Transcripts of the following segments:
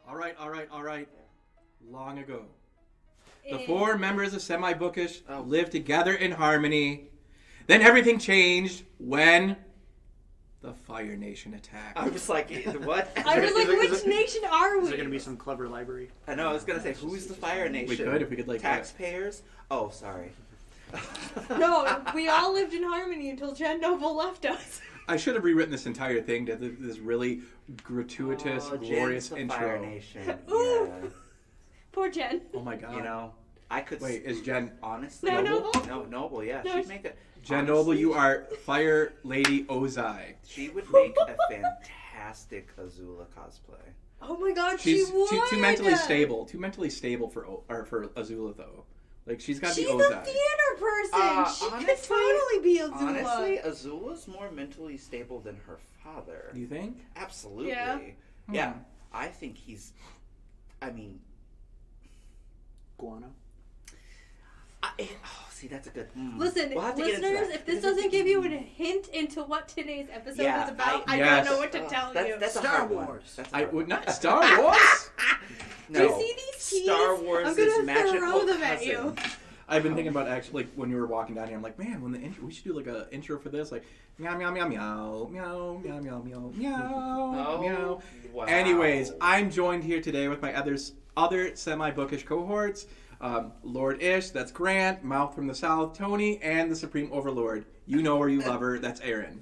All right. Long ago, the four members of Semi-Bookish lived together in harmony. Then everything changed when the Fire Nation attacked. I was like, what? I was like, which nation are we? Is there going to be some clever library? I know, I was going to say, who's the Fire Nation? We could, if we could, like... Taxpayers? Oh, sorry. No, we all lived in harmony until Jen Noble left us. I should have rewritten this entire thing to this really gratuitous, glorious Jen's the intro. Fire Nation. Ooh. Yeah. Poor Jen. Oh my god. You know, I could... Wait, is Jen... Honestly... No, Noble? No, Noble, yeah. No, She'd make a... Jen honestly, Noble, you are Fire Lady Ozai. She would make a fantastic Azula cosplay. Oh my god, She's she would. too mentally stable. Too mentally stable for Azula, though. Like, she's got to be She's Ozai. a theater person. She honestly, could totally be Azula. Honestly, Azula's more mentally stable than her father. You think? Absolutely. Yeah. Yeah. I think he's... I mean... Guano? See, that's a good... Listen, We'll have to get into listeners, that. if this doesn't give you a hint into what today's episode is about, I Yes. don't know what to tell you. That's a Star hard one. Wars. That's a I hard would one. not... Star Wars? No. Do you see these keys? Star Wars I'm is gonna magical throw them at cousin. you. I've been thinking about actually, like, when you were walking down here, I'm like, man, when the intro, we should do, like, a intro for this, like, meow, meow, meow, meow, meow, meow, meow, meow, meow, meow. Wow. Anyways, I'm joined here today with my other Semi-Bookish cohorts, Lord Ish, that's Grant, Mouth from the South, Tony, and the Supreme Overlord. You know her, you love her, that's Aaron.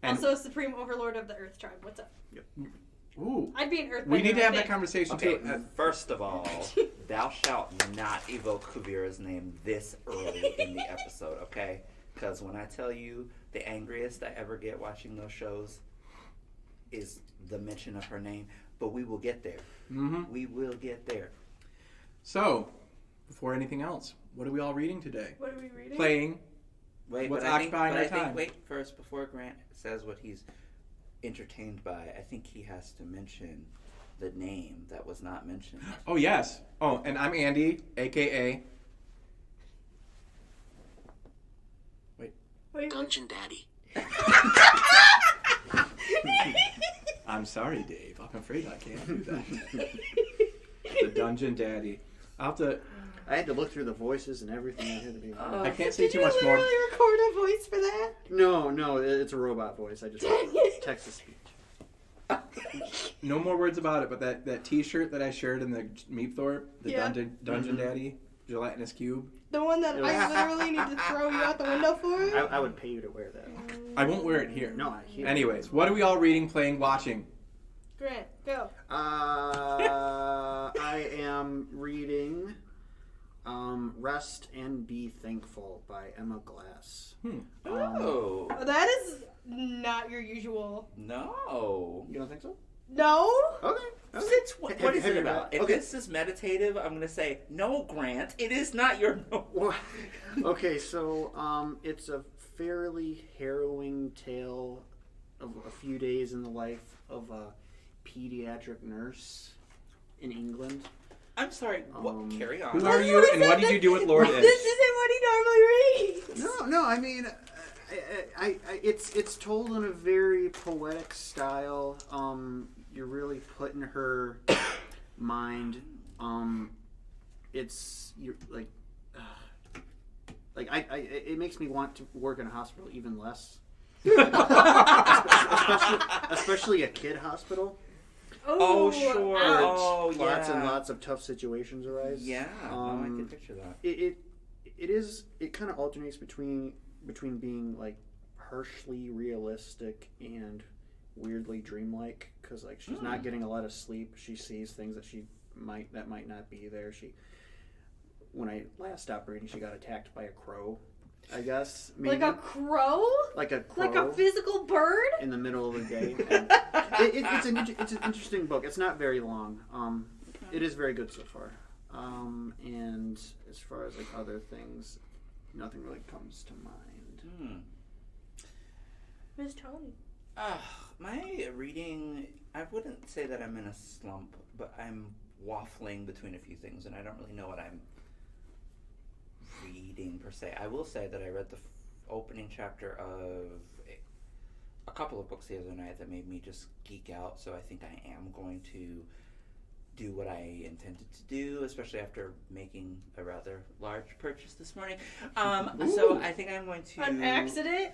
And, Also, Supreme Overlord of the Earth Tribe. What's up? ooh, I'd be an Earthbender. we need to have I that think. conversation, Okay, too. first of all, thou shalt not evoke Kuvira's name this early in the episode, okay? Because when I tell you the angriest I ever get watching those shows is the mention of her name, but we will get there. Mm-hmm. We will get there. So, before anything else, what are we all reading today? What are we reading? Playing. Wait, What's but I think, occupying but our I think, time? wait, first, before Grant says what he's entertained by, I think he has to mention the name that was not mentioned. Oh, yes. Oh, and I'm Andy, a.k.a. Wait. Dungeon Daddy. I'm sorry, Dave. I'm afraid I can't do that. The Dungeon Daddy. I'll have to... I had to look through the voices and everything. I had to be. I can't say Did too you much more. literally record a voice for that? No, it's a robot voice. I just text to speech. No more words about it, but that T-shirt that I shared in the Meepthorpe, the Yeah. Dungeon Daddy, gelatinous cube. The one that I literally need to throw you out the window for? I would pay you to wear that. I won't wear it here. No, I can't. Anyways, what are we all reading, playing, watching? Grant, go. I am reading Rest and Be Thankful by Emma Glass. Oh. That is not your usual. No. You don't think so? No? Okay. Since what is Have it you about? read it? If Okay. this is meditative, I'm going to say, no, Grant, it is not your no. Well, okay, so it's a fairly harrowing tale of a few days in the life of a pediatric nurse in England. I'm sorry, what? Carry on. Who are you, and what did you do with Lord This Ish? isn't what he normally reads. No, I mean, it's told in a very poetic style. You're really put in her mind. You're it makes me want to work in a hospital even less. especially a kid hospital. Oh, sure. Where Oh, yeah. lots and lots of tough situations arise. Yeah, no, I can picture that. It kind of alternates between being like harshly realistic and weirdly dreamlike, because like she's not getting a lot of sleep. She sees things that might not be there. When I last stopped reading, she got attacked by a crow, I guess. Maybe. Like a crow? Like a crow. Like a physical bird? In the middle of the day. And it's an interesting book. It's not very long. It is very good so far. And as far as like other things, nothing really comes to mind. Miss Tony. My reading, I wouldn't say that I'm in a slump, but I'm waffling between a few things, and I don't really know what I'm reading per se. I will say that I read the opening chapter of a couple of books the other night that made me just geek out, so I think I am going to do what I intended to do, especially after making a rather large purchase this morning. So I think I'm going to... An accident?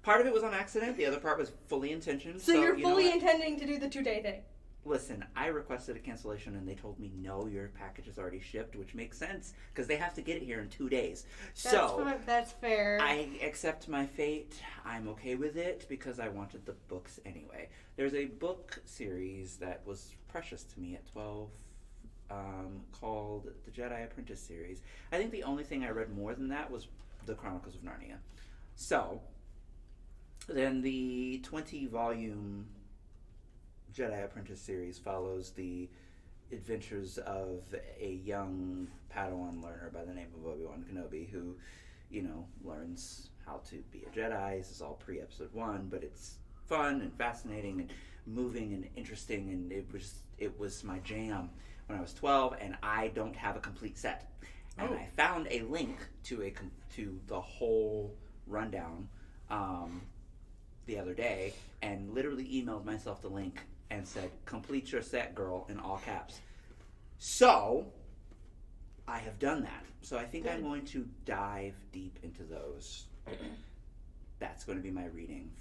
Part of it was on accident. The other part was fully intentioned. So you're fully intending to do the 2-day thing? Listen, I requested a cancellation and they told me, no, your package is already shipped, which makes sense because they have to get it here in 2 days. That's fair. I accept my fate. I'm okay with it because I wanted the books anyway. There's a book series that was precious to me at 12 called the Jedi Apprentice series. I think the only thing I read more than that was the Chronicles of Narnia. So, then the 20-volume Jedi Apprentice series follows the adventures of a young Padawan learner by the name of Obi-Wan Kenobi who, learns how to be a Jedi. This is all pre-episode 1, but it's fun and fascinating and moving and interesting, and it was my jam when I was 12, and I don't have a complete set. And I found a link to the whole rundown the other day, and literally emailed myself the link and said, "Complete your set, girl," in all caps. So, I have done that. So I think I'm going to dive deep into those. That's going to be my reading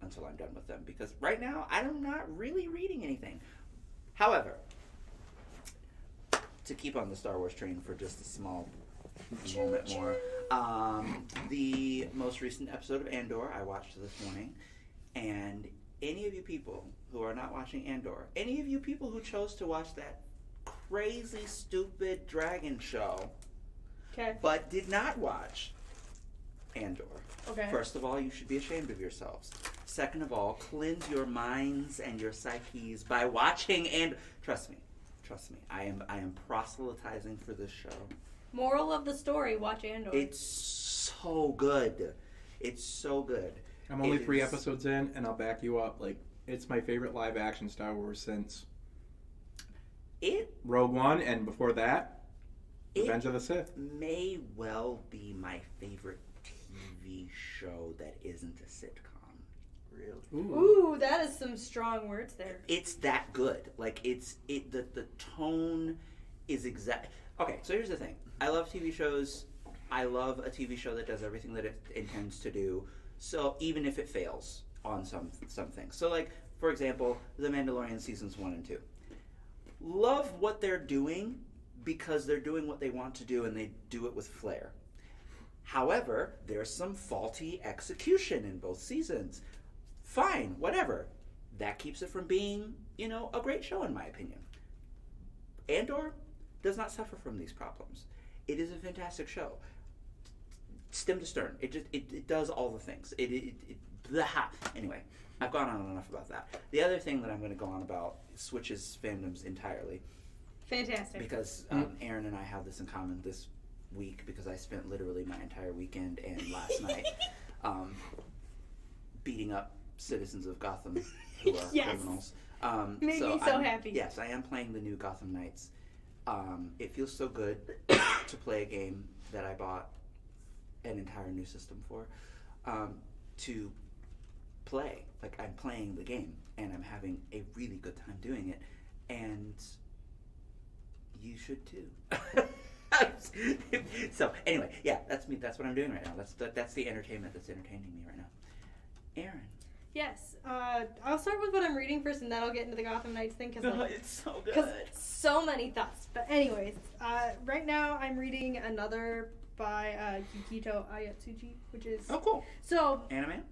until I'm done with them. Because right now, I'm not really reading anything. However, to keep on the Star Wars train for just a small moment more, the most recent episode of Andor I watched this morning, and any of you people who are not watching Andor, any of you people who chose to watch that crazy, stupid dragon show, but did not watch Andor, first of all, you should be ashamed of yourselves. Second of all, cleanse your minds and your psyches by watching and trust me, I am proselytizing for this show. Moral of the story, watch Andor. It's so good. It's so good. I'm only 3 episodes in, and I'll back you up. It's my favorite live-action Star Wars since Rogue One, and before that, Revenge of the Sith. May well be my favorite TV show that isn't a sitcom. Really? Ooh, that is some strong words there. It's that good. The tone is exact. Okay, so here's the thing. I love TV shows. I love a TV show that does everything that it intends to do. So even if it fails on some things. So for example, The Mandalorian seasons 1 and 2. Love what they're doing because they're doing what they want to do and they do it with flair. However, there's some faulty execution in both seasons. Fine, whatever. That keeps it from being, a great show in my opinion. Andor does not suffer from these problems. It is a fantastic show. Stem to stern. It does all the things. Anyway, I've gone on enough about that. The other thing that I'm going to go on about switches fandoms entirely. Fantastic. Because Aaron and I have this in common this week because I spent literally my entire weekend and last night beating up citizens of Gotham who are criminals. Made me so happy. Yes, I am playing the new Gotham Knights. It feels so good to play a game that I bought an entire new system for, to play. I'm playing the game, and I'm having a really good time doing it, and you should too. So, anyway, that's me. That's what I'm doing right now. That's the entertainment that's entertaining me right now. Aaron. Yes. I'll start with what I'm reading first, and then I'll get into the Gotham Knights thing, because it's so good. Because so many thoughts. But anyways, right now I'm reading another by Yukito Ayatsuji, which is... Oh, cool. So... Anime?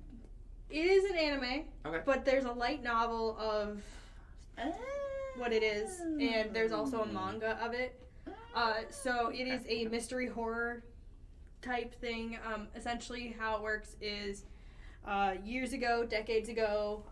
It is an anime, okay, but there's a light novel of what it is, and there's also a manga of it. So it is a mystery horror type thing. Essentially how it works is years ago, decades ago,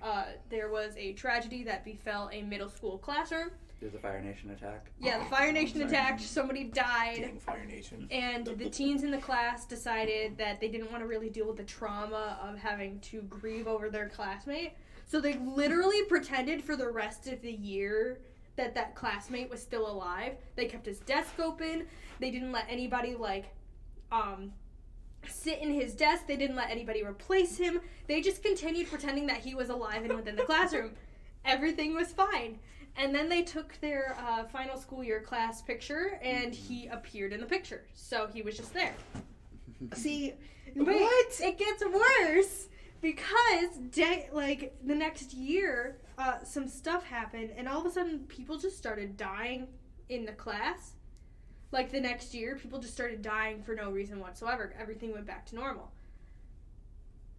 there was a tragedy that befell a middle school classroom. There's a Fire Nation attack. Yeah, the Fire Nation attacked. Somebody died. Dang Fire Nation. And the teens in the class decided that they didn't want to really deal with the trauma of having to grieve over their classmate. So they literally pretended for the rest of the year that classmate was still alive. They kept his desk open. They didn't let anybody, sit in his desk. They didn't let anybody replace him. They just continued pretending that he was alive and within the classroom. Everything was fine. And then they took their final school year class picture, and he appeared in the picture. So he was just there. See, But what? it gets worse because the next year, some stuff happened, and all of a sudden people just started dying in the class. Like the next year, people just started dying for no reason whatsoever. Everything went back to normal.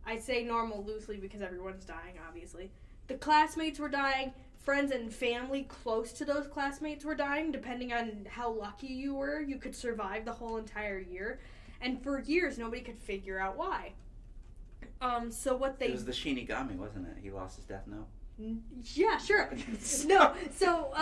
I say normal loosely because everyone's dying, obviously. The classmates were dying. Friends and family close to those classmates were dying. Depending on how lucky you were, you could survive the whole entire year. And for years, nobody could figure out why. So what they... It was the Shinigami, wasn't it? He lost his death note. Yeah, sure. No, so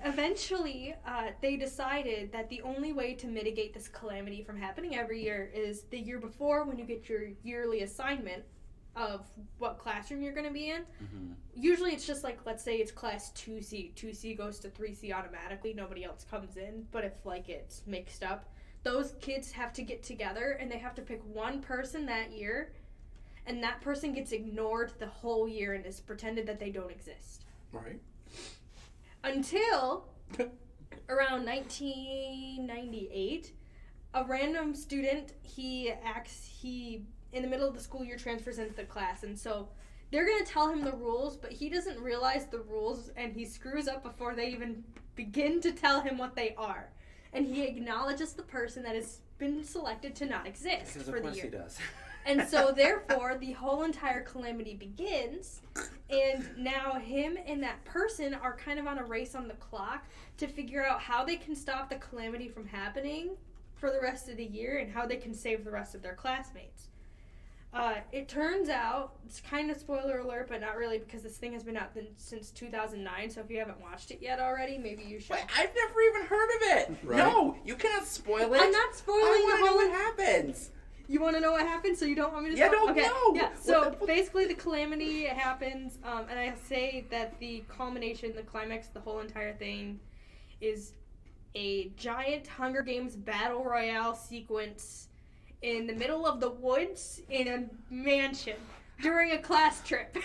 eventually they decided that the only way to mitigate this calamity from happening every year is the year before, when you get your yearly assignment of what classroom you're going to be in. Mm-hmm. Usually it's just like, let's say it's class 2C. 2C goes to 3C automatically. Nobody else comes in. But if it's mixed up, those kids have to get together and they have to pick one person that year. And that person gets ignored the whole year and is pretended that they don't exist. Right. Until around 1998, a random student, in the middle of the school year, transfers into the class. And so they're going to tell him the rules, but he doesn't realize the rules, and he screws up before they even begin to tell him what they are. And he acknowledges the person that has been selected to not exist Because for of the course year. he does. And so, therefore, the whole entire calamity begins, and now him and that person are kind of on a race on the clock to figure out how they can stop the calamity from happening for the rest of the year and how they can save the rest of their classmates. It turns out, it's kind of spoiler alert, but not really, because this thing has been out since 2009, so if you haven't watched it yet already, maybe you should. Wait, I've never even heard of it! Right? No, you cannot spoil it! I'm not spoiling I the want to know whole... what happens! You want to know what happens, so you don't want me to Yeah, spoil? don't Okay. know. Yeah, What so the- basically the calamity happens, and I say that the culmination, the climax, the whole entire thing is a giant Hunger Games battle royale sequence in the middle of the woods in a mansion during a class trip.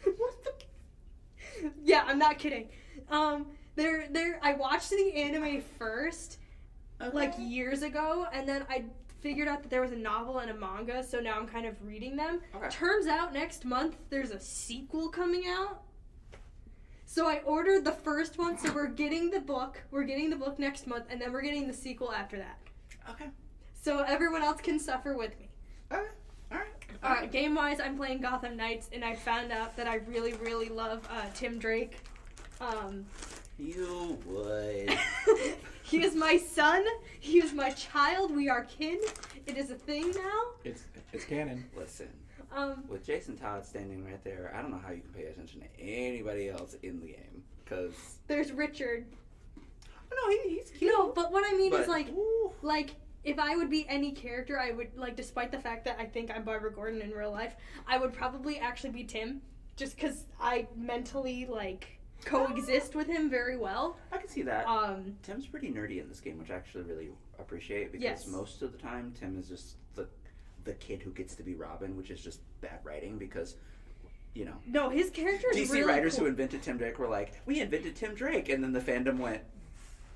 What the... Yeah, I'm not kidding. I watched the anime first, like years ago, and then I figured out that there was a novel and a manga, so now I'm kind of reading them. Okay. Turns out next month there's a sequel coming out. So I ordered the first one, so we're getting the book next month, and then we're getting the sequel after that. Okay. So everyone else can suffer with me. Alright. Alright, game-wise, I'm playing Gotham Knights, and I found out that I really, really love Tim Drake. You would. He is my son. He is my child. We are kin. It is a thing now. It's canon. Listen, with Jason Todd standing right there, I don't know how you can pay attention to anybody else in the game, because... There's Richard. No, he's cute. No, but what I mean is, Ooh. if I would be any character, I would, despite the fact that I think I'm Barbara Gordon in real life, I would probably actually be Tim, just because I mentally, coexist with him very well. I can see that. Tim's pretty nerdy in this game, which I actually really appreciate, because Yes. most of the time Tim is just the kid who gets to be Robin, which is just bad writing, because, No, his character is DC really writers cool. who invented Tim Drake were like, we invented Tim Drake, and then the fandom went,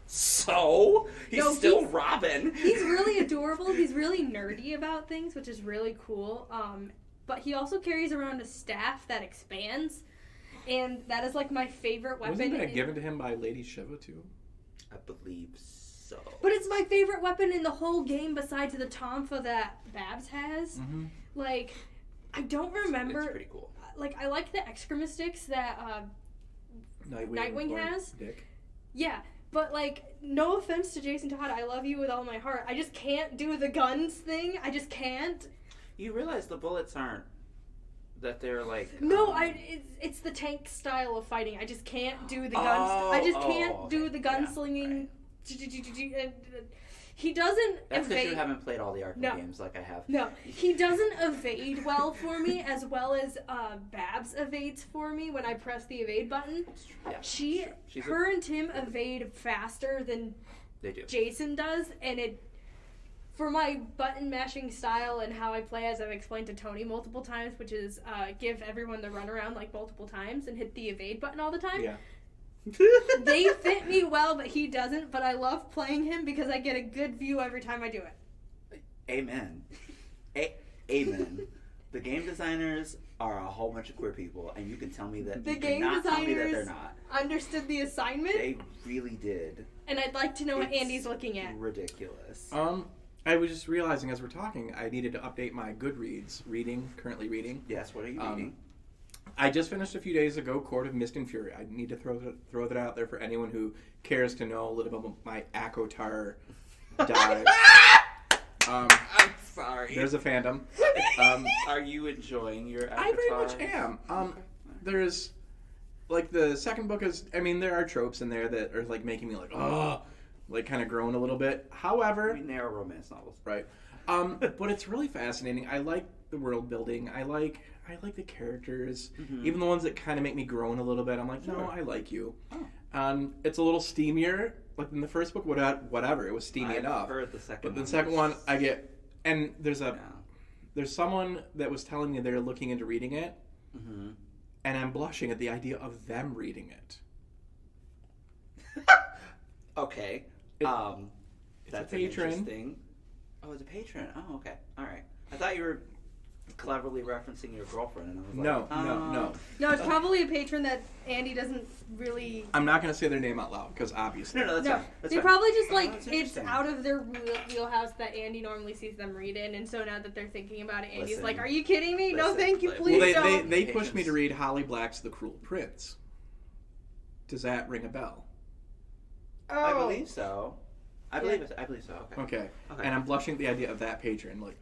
so? He's still Robin. He's really adorable. He's really nerdy about things, which is really cool. But he also carries around a staff that expands, and that is my favorite weapon. Wasn't that given to him by Lady Shiva too? I believe so. But it's my favorite weapon in the whole game besides the Tonfa that Babs has. Mm-hmm. I don't remember. It's pretty cool. I like the excrementics that Nightwing or has. Dick. Yeah, but no offense to Jason Todd, I love you with all my heart. I just can't do the guns thing. I just can't. You realize the bullets aren't, that they're No, it's the tank style of fighting. I just can't do the guns. I just can't do the gunslinging. Right. He doesn't That's because evade. you haven't played all the Arkham games like I have. No, he doesn't evade well for me, as well as Babs evades for me when I press the evade button. Yeah, Her and Tim evade faster than they do. Jason does, and it for my button mashing style and how I play, as I've explained to Tony multiple times, which is give everyone the runaround like multiple times and hit the evade button all the time. Yeah. They fit me well, but he doesn't. But I love playing him because I get a good view every time I do it. Amen. Amen. The game designers are a whole bunch of queer people, and you can tell me that The you game cannot tell me that designers they're not. understood the assignment, They really did. and I'd like to know what It's Andy's looking at. Ridiculous. I was just realizing as we're talking, I needed to update my Goodreads currently reading. Yes, what are you reading? I just finished a few days ago Court of Mist and Fury. I need to throw that out there for anyone who cares to know a little bit about my Akotar dive. I'm sorry. There's a fandom. Are you enjoying your avatar? I very much am. There's, like, the second book is, I mean, there are tropes in there that are, like, making me, like, oh, like, kind of groan a little bit. However... I mean, they are romance novels. Right. But it's really fascinating. I like the world building. I like the characters. Mm-hmm. Even the ones that kind of make me groan a little bit. I'm like, no, Sure. I like you. Oh. It's a little steamier. Like in the first book, whatever, it was steamy enough. I've heard the second But one. the second one, I get... And there's Yeah. there's someone that was telling me they're looking into reading it. Mm-hmm. And I'm blushing at the idea of them reading it. Okay. It's That's a patron. interesting. Oh, it's a patron. Oh, okay. All right. I thought you were cleverly referencing your girlfriend, and I was like, No. No, it's probably a patron that Andy doesn't really... I'm not going to say their name out loud, because obviously. No, that's No, fine. That's they fine. probably just, Oh, like, that's it's interesting. out of their wheelhouse that Andy normally sees them read in, and so now that they're thinking about it, Andy's Listen. like, are you kidding me? No, Listen. thank you, Well, please Well, don't. they pushed me to read Holly Black's The Cruel Prince. Does that ring a bell? I believe so. I believe so. Okay. Okay. Okay. And I'm blushing at the idea of that patron. Like,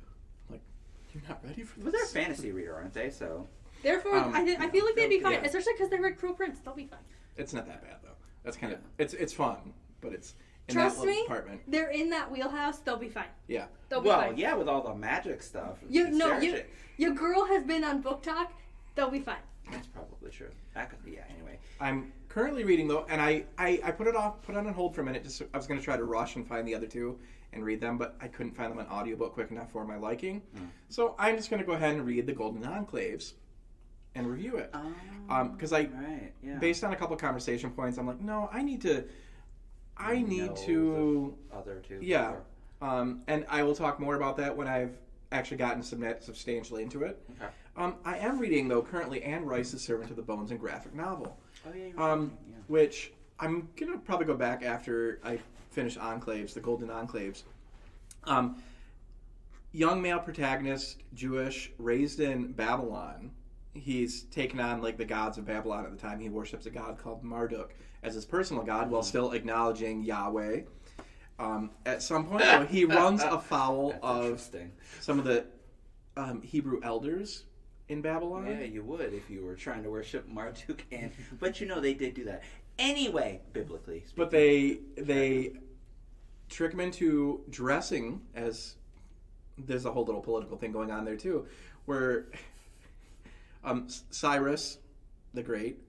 you're not ready for this? But they're a fantasy reader, aren't they? So. Therefore, I feel like they'd be fine, especially because they read Cruel Prince. They'll be fine. It's not that bad, though. That's kind of... It's fun, but it's in Trust that little me, department. they're in that wheelhouse. They'll be fine. Yeah. They'll be Well, fine. yeah, with all the magic stuff. Your girl has been on Book Talk. They'll be fine. That's probably true. That could be, yeah, anyway. I'm currently reading, though, and I put it on hold for a minute. Just I was going to try to rush and find the other two and read them, but I couldn't find them on audiobook quick enough for my liking. So I'm just going to go ahead and read The Golden Enclaves and review it. Because Right, yeah. based on a couple conversation points, I'm like, no, I need to... The other two. Yeah. And I will talk more about that when I've actually gotten substantially into it. Okay. I am reading, though, currently Anne Rice's Servant of the Bones and graphic novel. Oh, yeah, you're Which I'm going to probably go back after I finish Enclaves, the Golden Enclaves. Young male protagonist, Jewish, raised in Babylon. He's taken on, like, the gods of Babylon at the time. He worships a god called Marduk as his personal god while still acknowledging Yahweh. At some point, though, he runs afoul of some of the Hebrew elders in Babylon. Yeah, you would if you were trying to worship Marduk, but you know they did do that anyway, biblically speaking. But they trick him into dressing as... There's a whole little political thing going on there, too, where Cyrus the Great,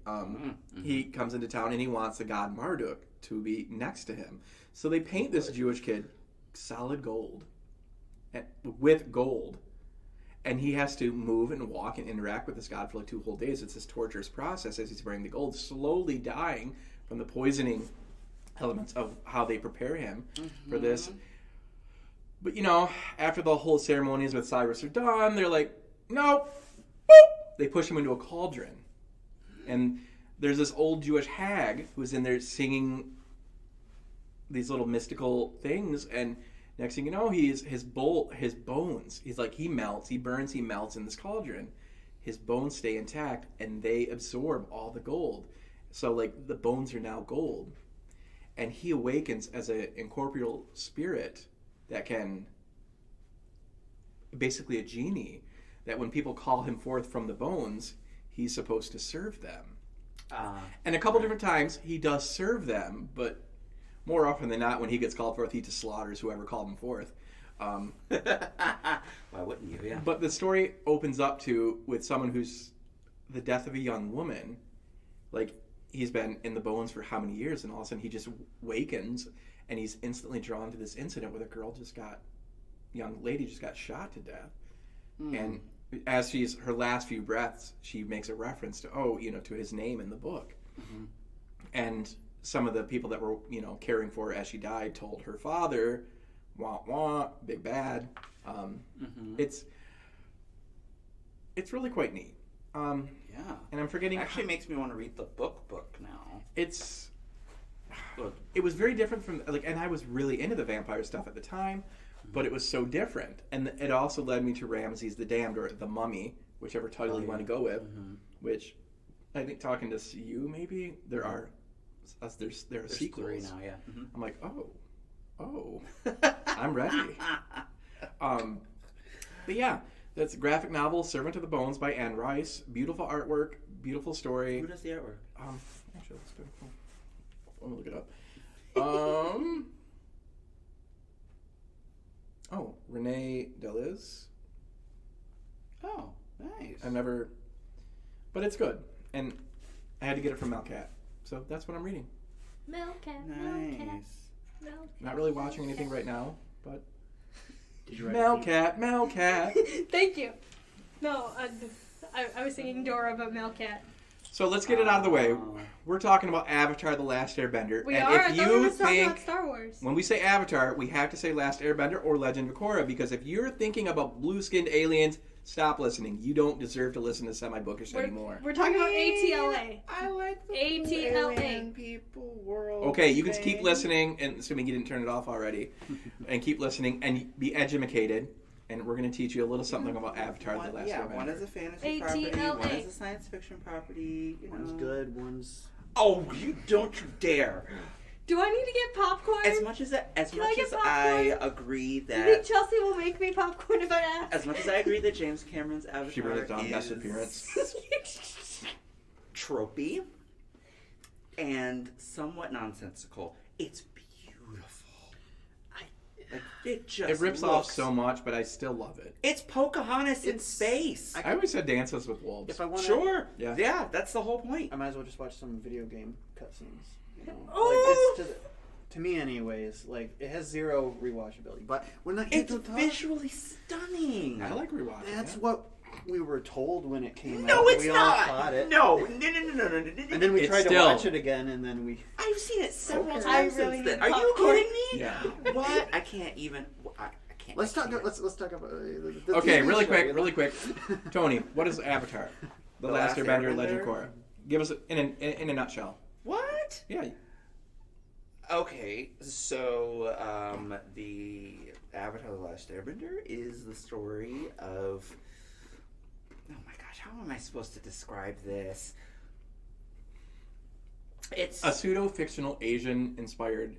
he comes into town and he wants the god Marduk to be next to him. So they paint this Jewish kid solid gold, with gold. And he has to move and walk and interact with this god for like 2 whole days. It's this torturous process as he's wearing the gold, slowly dying from the poisoning elements of how they prepare him for this. But, you know, after the whole ceremonies with Cyrus are done, they're like, nope, boop! They push him into a cauldron. And there's this old Jewish hag who's in there singing these little mystical things, and next thing you know, his bones, he melts, he burns, he melts in this cauldron. His bones stay intact, and they absorb all the gold. So, like, the bones are now gold. And he awakens as an incorporeal spirit that can, basically a genie, that when people call him forth from the bones, he's supposed to serve them. And a couple different times, he does serve them, but more often than not, when he gets called forth, he just slaughters whoever called him forth. Why wouldn't you? Yeah. But the story opens up with someone who's the death of a young woman. Like, he's been in the bones for how many years, and all of a sudden he just wakens, and he's instantly drawn to this incident where the girl just got young lady just got shot to death. And as she's her last few breaths, she makes a reference to to his name in the book. And some of the people that were caring for her as she died told her father, "Wah wah, big bad." It's really quite neat. Yeah, and I'm forgetting. Actually, makes me want to read the book now. It was very different from and I was really into the vampire stuff at the time, but it was so different, and it also led me to Ramses the Damned or the Mummy, whichever title you want to go with. Which I think, talking to you, maybe there are sequels. 3 now. Yeah, I'm like, oh, I'm ready. But yeah, that's a graphic novel, Servant of the Bones by Anne Rice. Beautiful artwork, beautiful story. Who does the artwork? Actually, let's do it. Let me look it up. Renee Deliz. Oh, nice. But it's good, and I had to get it from Melcat, so that's what I'm reading. Melcat. Nice. Not really watching anything right now, but Did you write Melcat. Thank you. No, I was singing Dora, but Melcat. So let's get it out of the way. We're talking about Avatar: The Last Airbender. We and are. If I thought we were you talking think about Star Wars. when we say Avatar, we have to say Last Airbender or Legend of Korra, because if you're thinking about blue-skinned aliens, stop listening. You don't deserve to listen to Semi-Bookish anymore. We're talking about ATLA. I like the ATLA. alien people world. Okay, you can thing. keep listening, and assuming you didn't turn it off already, and keep listening and be educated. And we're going to teach you a little something about Avatar: The Last Airbender. One is a fantasy property, one is a science fiction property. One's good, one's... Oh, you don't you dare! Do I need to get popcorn? As much as I agree Do you that think Chelsea will make me popcorn if I ask? as much as I agree that James Cameron's Avatar She wrote it down, is best appearance. tropey and somewhat nonsensical, it's beautiful. It rips off so much, but I still love it. It's Pocahontas in space. I always said Dances with Wolves. If I want Sure. Yeah. Yeah, that's the whole point. I might as well just watch some video game cutscenes. Oh! Like, it's to me, anyways. Like, it has zero rewatchability. But when It's visually stunning. I like rewatching. That's it. what we were told when it came out. No, it's we not. all thought it. No. And then we It's tried to still- watch it again, and then we... I've seen it several Okay. times I really since then. need Are you popcorn. kidding me? Yeah. What? I can't even. I can't. Let's I talk. can't. Let's talk about. The Okay, TV really show, quick, you know? really quick. Tony, what is Avatar? The Last Airbender, Legend of Korra. Give us in a nutshell. What? Yeah. Okay, so the Avatar: The Last Airbender is the story of. Oh my gosh, how am I supposed to describe this? It's A pseudo-fictional Asian-inspired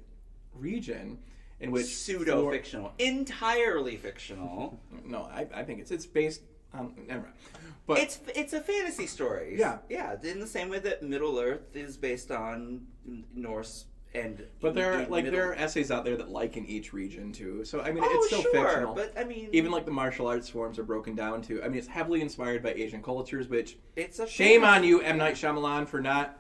region in which pseudo-fictional, entirely fictional. No, I think it's based on. Never mind. But It's a fantasy story. Yeah. Yeah. In the same way that Middle Earth is based on Norse and. But there are essays out there that liken each region too. So I mean, Oh, it's still sure, fictional. but I mean, Even like the martial arts forms are broken down to. I mean, it's heavily inspired by Asian cultures, which it's a shame fantasy. on you, M. Night Shyamalan, for not.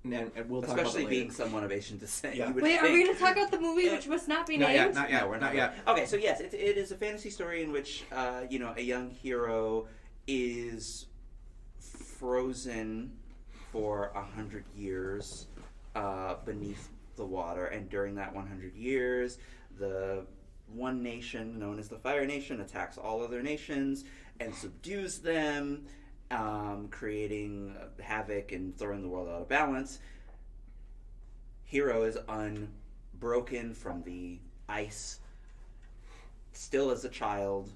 And we'll talk Especially about that being later. someone of Asian descent. Yeah. You would Wait, are we think. going to talk about the movie which must not be Not named? yet, not yet. No, we're not not yet. Okay, so yes, it is a fantasy story in which a young hero is frozen for 100 years beneath the water, and during that 100 years, the one nation known as the Fire Nation attacks all other nations and subdues them, creating havoc and throwing the world out of balance. Hero is unbroken from the ice, still as a child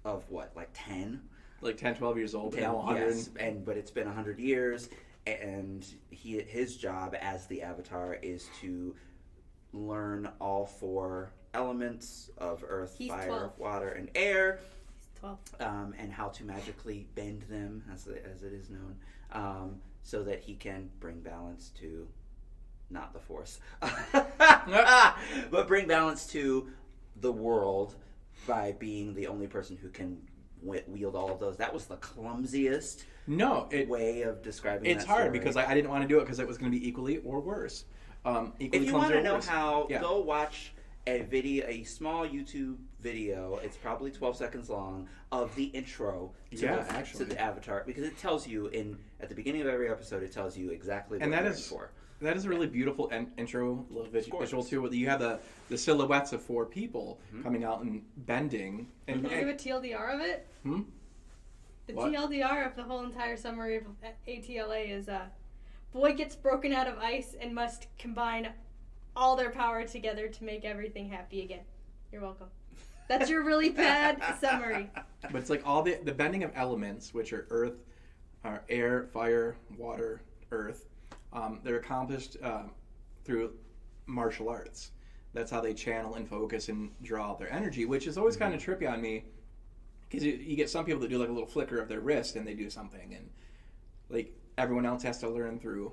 of what, like 10? Like 10, 12 years old, but 10, now 100. yes, but it's been 100 years, and his job as the Avatar is to learn all 4 elements of earth, He's fire, 12. water, and air. He's 12. And how to magically bend them, as it is known, so that he can bring balance to, not the Force, but bring balance to the world by being the only person who can wield all of those. That was the clumsiest way of describing It's that hard story. because I didn't want to do it because it was going to be equally or worse. If you want to know how, go watch a small YouTube video. It's probably 12 seconds long of the intro to, actually. to the Avatar, because it tells you at the beginning of every episode, it tells you exactly what you're in for. That is a really beautiful intro, little visual too. You have the silhouettes of 4 people coming out and bending. And Can you give a TLDR of it? The TLDR of the whole entire summary of ATLA is boy gets broken out of ice and must combine all their power together to make everything happy again. You're welcome. That's your really bad summary. But it's like all the bending of elements, which are earth, air, fire, water, earth. They're accomplished through martial arts. That's how they channel and focus and draw their energy, which is always kind of trippy on me. Because you get some people that do like a little flicker of their wrist and they do something, and like everyone else has to learn through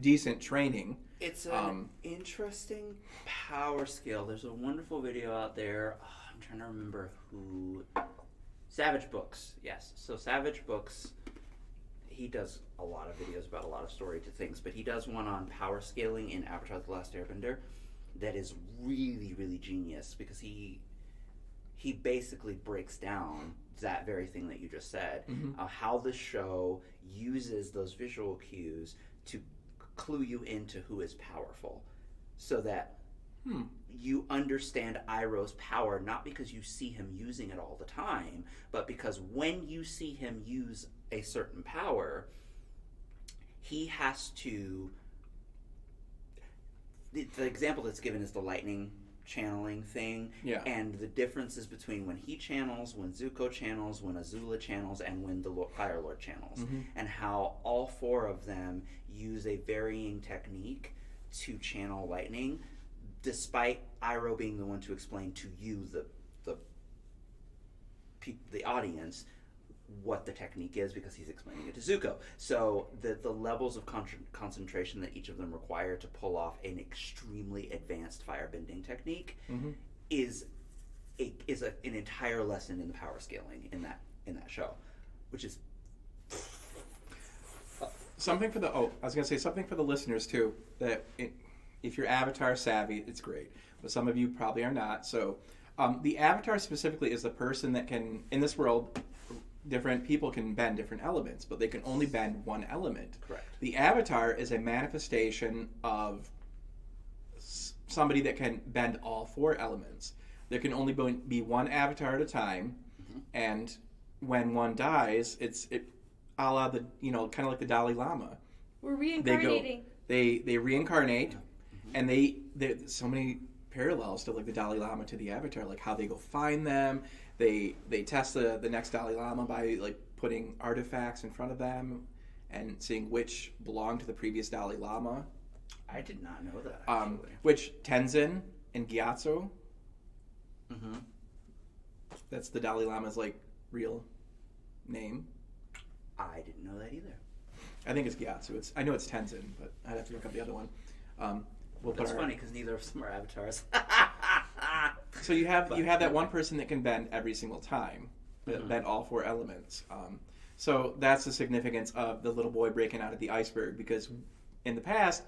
decent training. It's an interesting power scale. There's a wonderful video out there. I'm trying to remember who. Savage Books, yes. So Savage Books, he does a lot of videos about a lot of story to things, but he does one on power scaling in Avatar: The Last Airbender that is really, really genius, because he basically breaks down that very thing that you just said, how the show uses those visual cues to clue you into who is powerful, so that you understand Iroh's power, not because you see him using it all the time, but because when you see him use a certain power, he has to... The example that's given is the lightning channeling thing, and the differences between when he channels, when Zuko channels, when Azula channels, and when the Fire Lord channels, and how all 4 of them use a varying technique to channel lightning, despite Iroh being the one to explain to you, the audience, what the technique is, because he's explaining it to Zuko. So the levels of concentration that each of them require to pull off an extremely advanced firebending technique is an entire lesson in the power scaling in that show, which is something for something for the listeners too. If you're Avatar savvy, it's great, but some of you probably are not. So the Avatar specifically is the person that can, in this world, different people can bend different elements, but they can only bend one element. Correct. The Avatar is a manifestation of somebody that can bend all 4 elements. There can only be one Avatar at a time, and when one dies, it's a la the kind of like the Dalai Lama. We're reincarnating. They reincarnate, and there's so many parallels to like the Dalai Lama to the Avatar, like how they go find them. They test the next Dalai Lama by like putting artifacts in front of them and seeing which belong to the previous Dalai Lama. I did not know that, actually. Which Tenzin and Gyatso. That's the Dalai Lama's like real name. I didn't know that either. I think it's Gyatso. I know it's Tenzin, but I'd have to look up the other one. That's funny because neither of them are avatars. So you have that one person that can bend every single time, bend all 4 elements. So that's the significance of the little boy breaking out of the iceberg, because in the past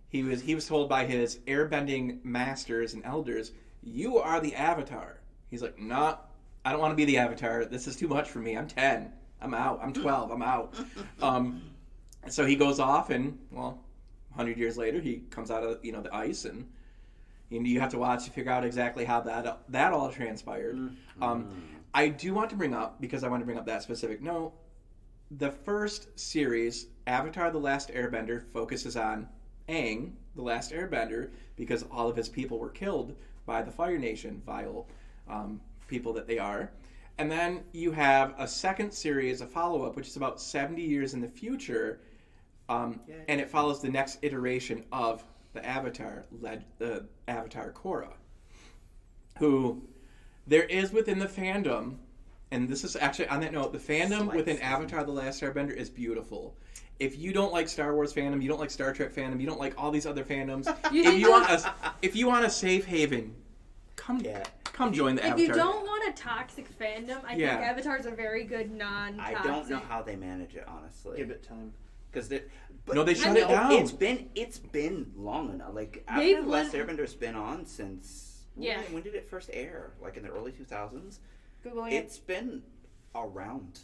he was told by his airbending masters and elders, "You are the Avatar." He's like, "Nah, I don't want to be the Avatar. This is too much for me. I'm 10. I'm out. I'm 12. I'm out." So he goes off, and 100 years later, he comes out of the ice, and you have to watch to figure out exactly how that all transpired. I do want to bring up, because I want to bring up that specific note, the first series, Avatar: The Last Airbender, focuses on Aang, the last Airbender, because all of his people were killed by the Fire Nation, vile people that they are. And then you have a second series, a follow-up, which is about 70 years in the future, and it follows the next iteration of the Avatar, the Avatar Korra, who there is within the fandom, and this is actually, on that note, the fandom within Avatar: The Last Airbender is beautiful. If you don't like Star Wars fandom, you don't like Star Trek fandom, you don't like all these other fandoms, if you want a safe haven, come join the Avatar. If you don't want a toxic fandom, I think Avatar's a very good non-toxic. I don't know how they manage it, honestly. Give it time. Because they shut it down. It's been long enough. Like, Avatar: The Last Airbender has been on since Yeah. When did it first air? Like in the early 2000s? Googling it. It's been around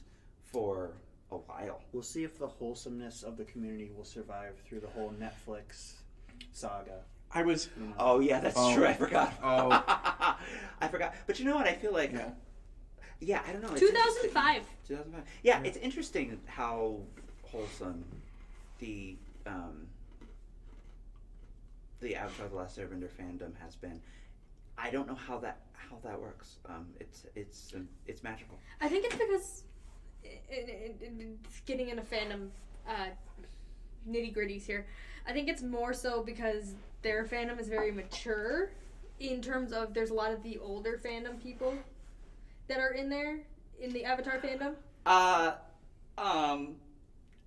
for a while. We'll see if the wholesomeness of the community will survive through the whole Netflix saga. I was. You know? Oh yeah, that's true. I forgot. Oh. I forgot. But you know what? I feel like. Yeah. Yeah, I don't know. It's 2005. 2005. Yeah, it's interesting how wholesome the Avatar: The Last Airbender fandom has been. I don't know how that works. It's magical. I think it's because it's getting into fandom nitty gritties here. I think it's more so because their fandom is very mature in terms of there's a lot of the older fandom people that are in there in the Avatar fandom.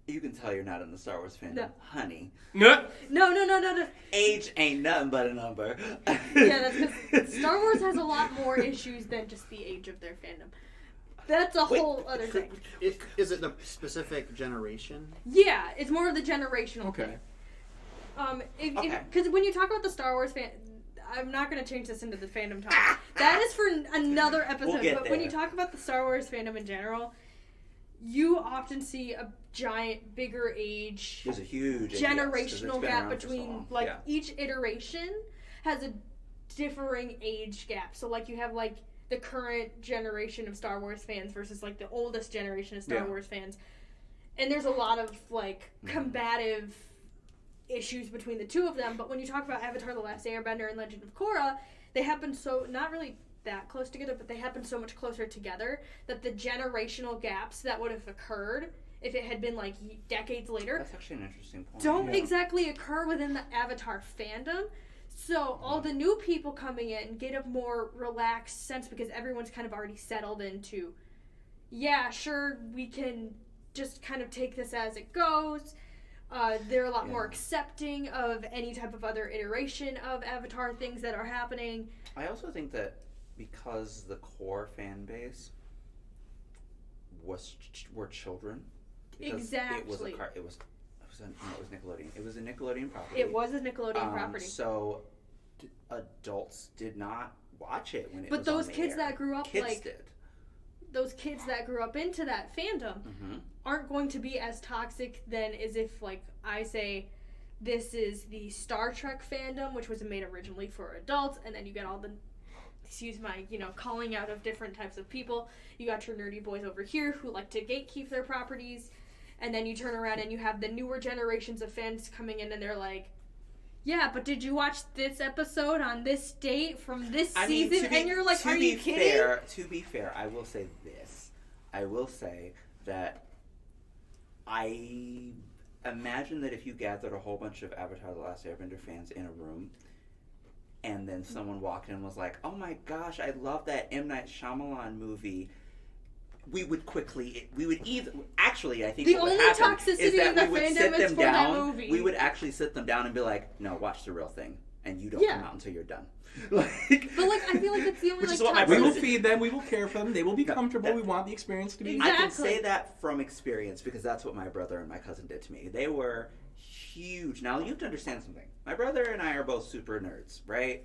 You can tell you're not in the Star Wars fandom, honey. No. No. Age ain't nothing but a number. Yeah, that's because Star Wars has a lot more issues than just the age of their fandom. That's a whole other thing. Is it the specific generation? Yeah, it's more of the generational Okay. thing. Okay. Because when you talk about the Star Wars fan, I'm not going to change this into the fandom talk. That is for another episode. We'll get but when there. you talk about the Star Wars fandom in general, you often see a giant, bigger age, There's a huge generational gap between yeah. each iteration has a differing age gap. So like you have like the current generation of Star Wars fans versus like the oldest generation of Star Wars fans, and there's a lot of like combative issues between the two of them. But when you talk about Avatar: The Last Airbender and Legend of Korra, they happen so not really that close together, but they happen so much closer together that the generational gaps that would have occurred if it had been like decades later That's actually an interesting point. don't exactly occur within the Avatar fandom. So all the new people coming in get a more relaxed sense because everyone's kind of already settled into, yeah, sure, we can just kind of take this as it goes. They're a lot more accepting of any type of other iteration of Avatar things that are happening. I also think that because the core fan base were children. Exactly. It was Nickelodeon. It was a Nickelodeon property. It was a Nickelodeon property. So adults did not watch it when it But was those on the kids air. that grew up Kids did. those kids that grew up into that fandom aren't going to be as toxic then as if like I say this is the Star Trek fandom, which was made originally for adults, and then you get all the calling out of different types of people. You got your nerdy boys over here who like to gatekeep their properties, and then you turn around and you have the newer generations of fans coming in and they're like, yeah, but did you watch this episode on this date from this season? And you're like, are you kidding? To be fair, I will say this. I will say that I imagine that if you gathered a whole bunch of Avatar: The Last Airbender fans in a room, and then someone walked in and was like, oh my gosh, I love that M. Night Shyamalan movie, I think The what would only happen toxicity is that in the we would fandom sit is them for that down. movie. We would actually sit them down and be like, no, watch the real thing, and you don't Yeah. come out until you're done. But I feel like that's the only Which is like what my toxic- We will brother- feed them. We will care for them. They will be No, comfortable. that- We want the experience to be. Exactly. I can say that from experience because that's what my brother and my cousin did to me. They were huge. Now, you have to understand something. My brother and I are both super nerds, right?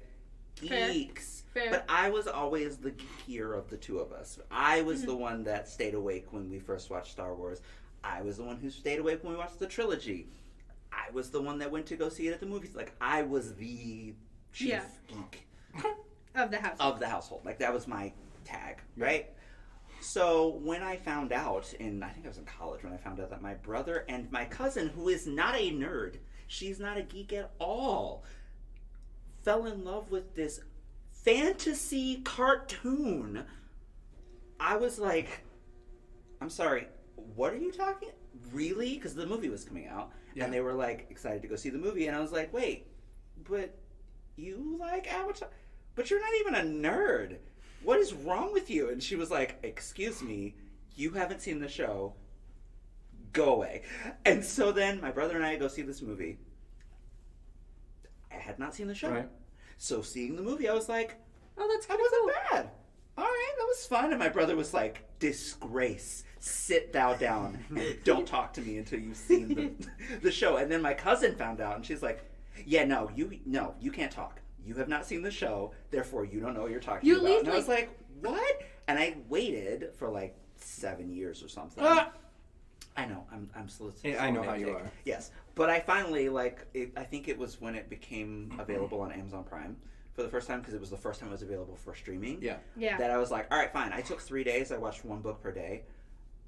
Fair. Geeks. Fair. But I was always the geekier of the two of us. I was the one that stayed awake when we first watched Star Wars. I was the one who stayed awake when we watched the trilogy. I was the one that went to go see it at the movies. Like, I was the chief geek of the house. of the household. Like, that was my tag, right? So when I found out, I think I was in college when I found out that my brother and my cousin, who is not a nerd, she's not a geek at all, fell in love with this fantasy cartoon, I was like, I'm sorry, what are you talking? Really? Because the movie was coming out, and they were like excited to go see the movie, and I was like, wait, but you like Avatar? But you're not even a nerd. What is wrong with you? And she was like, excuse me, you haven't seen the show. Go away. And so then my brother and I go see this movie. I had not seen the show. Right. So seeing the movie, I was like, Oh, that's that kind of cool. wasn't bad. All right, that was fun. And my brother was like, disgrace. Sit thou down and don't talk to me until you've seen the show. And then my cousin found out, and she's like, yeah, no, you can't talk. you have not seen the show, therefore you don't know what you're talking You about. leave, And I was like, what? And I waited for like 7 years or something. I know, I'm soliciting. I know how you are. Yes, but I finally I think it was when it became available on Amazon Prime for the first time, because it was the first time it was available for streaming. Yeah. That I was like, all right, fine. I took 3 days. I watched one book per day,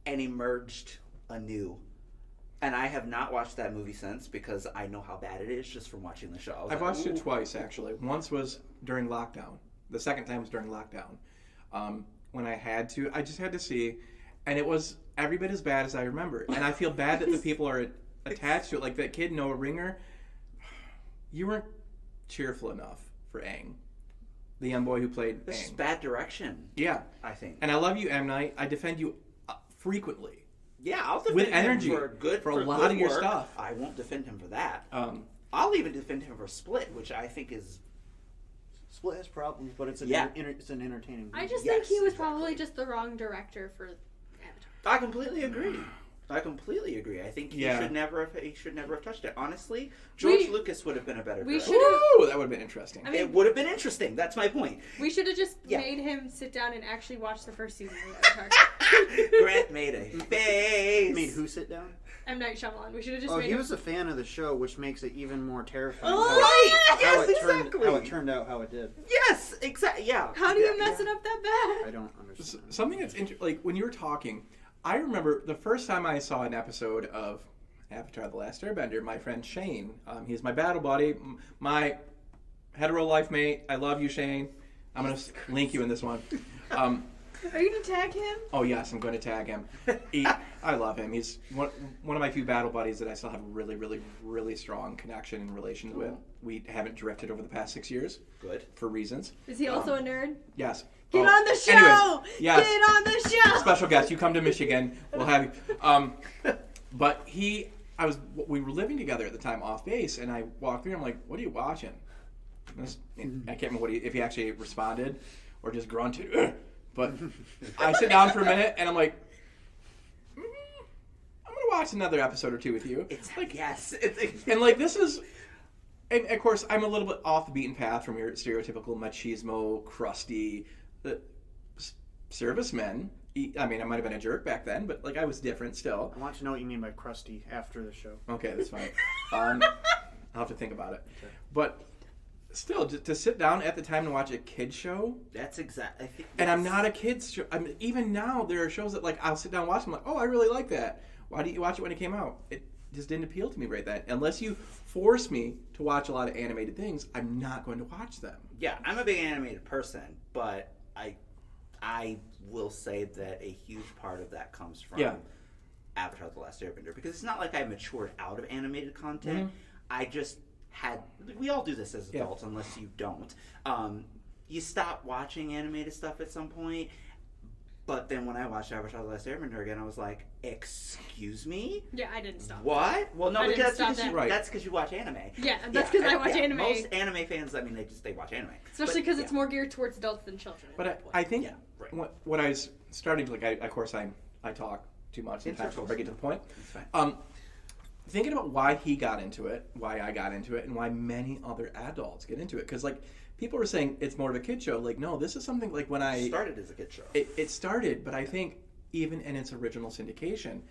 and emerged anew. And I have not watched that movie since, because I know how bad it is just from watching the show. I've watched it twice, actually. Once was during lockdown. The second time was during lockdown. When I had to, I just had to see, and it was every bit as bad as I remember. And I feel bad that the people are attached to it. Like that kid, Noah Ringer, you weren't cheerful enough for Aang, the young boy who played This Aang. is bad direction. Yeah. I think. And I love you, M. Night. I defend you frequently. Yeah, I'll defend With him energy for a lot of your work. stuff. I won't defend him for that. I'll even defend him for Split, which I think is... Split has problems, but it's an it's an entertaining movie. I just Yes, think he was exactly. probably just the wrong director for Avatar. I completely agree. I think he should never have touched it. Honestly, George Lucas would have been a better director. Ooh, that would have been interesting. I mean, It would have been interesting. That's my point. we should have just Yeah. made him sit down and actually watch the first season of Avatar. Grant made a face. Made who sit down? M. Night Shyamalan. We should have just Oh, made he him... was a fan of the show, which makes it even more terrifying. Right! How Yes, how it exactly. turned out how it did. Yes, exactly. Yeah. How do you Yeah, mess it up that I bad? don't understand. Something that's like when you were talking, I remember the first time I saw an episode of Avatar: The Last Airbender. My friend Shane, he's my battle buddy, my hetero life mate. I love you, Shane. I'm gonna link you in this one. Are you gonna tag him? Oh yes, I'm going to tag him. I love him. He's one of my few battle buddies that I still have a really, really, really strong connection and relations with. We haven't drifted over the past 6 years. Good. For reasons. Is he also a nerd? Yes. Get Oh, on the show! anyways, yes. Get on the show! Special guest, you come to Michigan, we'll have you. But we were living together at the time off base, and I walked through. I'm like, "What are you watching?" I can't remember if he actually responded or just grunted. But I sit down for a minute, and I'm like, I'm gonna watch another episode or two with you. It's like yes. And like this is, and of course I'm a little bit off the beaten path from your stereotypical machismo, crusty servicemen. I mean, I might have been a jerk back then, but like I was different still. I want to know what you mean by crusty after the show. Okay, that's fine. I'll have to think about it. Okay. But still, to sit down at the time and watch a kid show. That's exactly. And I'm not a kid's show. Even now, there are shows that like I'll sit down and watch. I'm like, oh, I really like that. Why didn't you watch it when it came out? It just didn't appeal to me right then. Unless you force me to watch a lot of animated things, I'm not going to watch them. Yeah, I'm a big animated person, but I will say that a huge part of that comes from Avatar: The Last Airbender, because it's not like I matured out of animated content. Mm-hmm. I just had. We all do this as adults, unless you don't. You stop watching animated stuff at some point. But then when I watched Avatar: The Last Airbender again, I was like, "Excuse me? Yeah, I didn't stop. What? Well, no, because that's because you watch anime. Yeah, that's because I watch anime. Most anime fans, I mean, they watch anime, especially because it's more geared towards adults than children. But I think what I was starting to like, of course, I talk too much sometimes, so I'll bring it to the point. Thinking about why he got into it, why I got into it, and why many other adults get into it, because like. People were saying it's more of a kid show. Like, no, this is something like when It started as a kid show. It started, but I think even in its original syndication,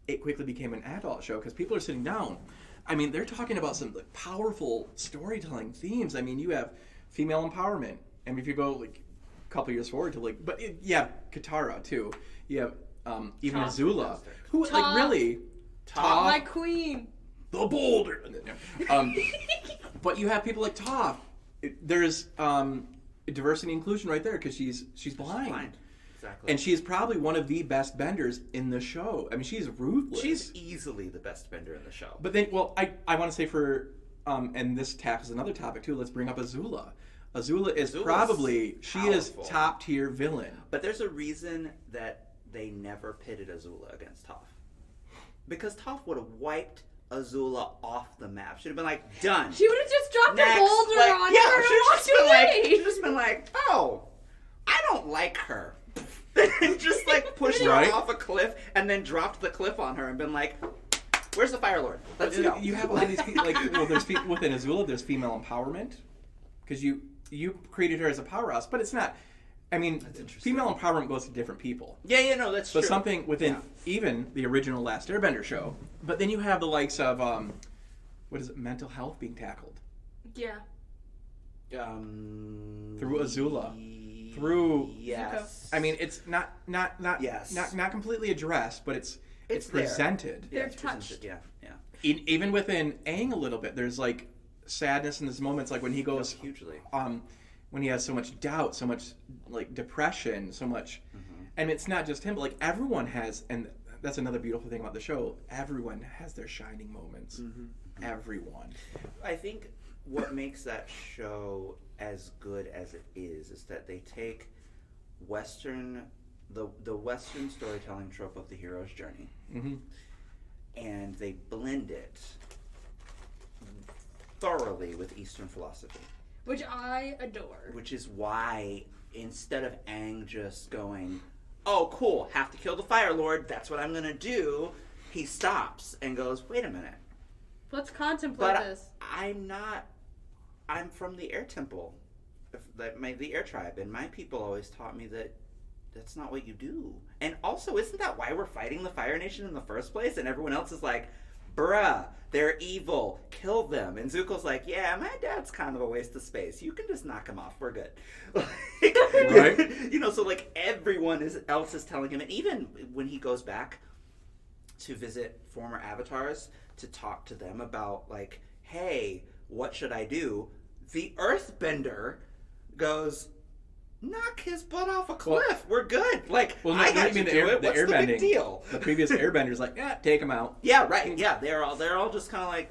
it quickly became an adult show because people are sitting down. I mean, they're talking about some like, powerful storytelling themes. I mean, you have female empowerment. I mean, if you go like a couple years forward to like, but you have Katara too. You have even Azula, who like really Toph, my queen, the boulder. But you have people like Toph. There's diversity and inclusion right there because she's blind. Exactly. And she's probably one of the best benders in the show. I mean, she's ruthless. She's easily the best bender in the show. But then, well, I want to say for, and this tackles another topic too, let's bring up Azula. Azula is probably, she is top tier villain. But there's a reason that they never pitted Azula against Toph. Because Toph would have wiped Azula off the map. She'd have been like, done. She would have just dropped a boulder on her and walked away. She'd just been like, oh, I don't like her. And just like pushed her off a cliff and then dropped the cliff on her and been like, where's the Fire Lord? Let's go. You have all these people, like, well, there's people within Azula, there's female empowerment. because you created her as a powerhouse, but it's not. I mean, female empowerment goes to different people. Yeah, no, that's true. But something within even the original Last Airbender show. But then you have the likes of what is it? Mental health being tackled. Yeah. Through Azula. Through yes. I mean, it's not completely addressed, but it's presented. They're touched. Yeah. Even within Aang a little bit, there's like sadness in those moments, like when he goes hugely. When he has so much doubt, so much like depression, so much, and it's not just him, but like everyone has, and that's another beautiful thing about the show. Everyone has their shining moments. Everyone. I think what makes that show as good as it is that they take the Western storytelling trope of the hero's journey, and they blend it thoroughly with Eastern philosophy. Which I adore. Which is why, instead of Aang just going, oh, cool, have to kill the Fire Lord, that's what I'm going to do, he stops and goes, wait a minute. Let's contemplate this. I'm from the Air Temple, the Air Tribe, and my people always taught me that that's not what you do. And also, isn't that why we're fighting the Fire Nation in the first place? And everyone else is like, bruh, they're evil, kill them. And Zuko's like, yeah, my dad's kind of a waste of space. You can just knock him off, we're good. Right? So like everyone else is telling him, and even when he goes back to visit former avatars to talk to them about like, hey, what should I do? The Earthbender goes, knock his butt off a cliff. We're good. Like, I got to do it. What's the big deal? The previous Airbender's like, yeah, take him out. Yeah, right. Yeah, they're all just kind of like,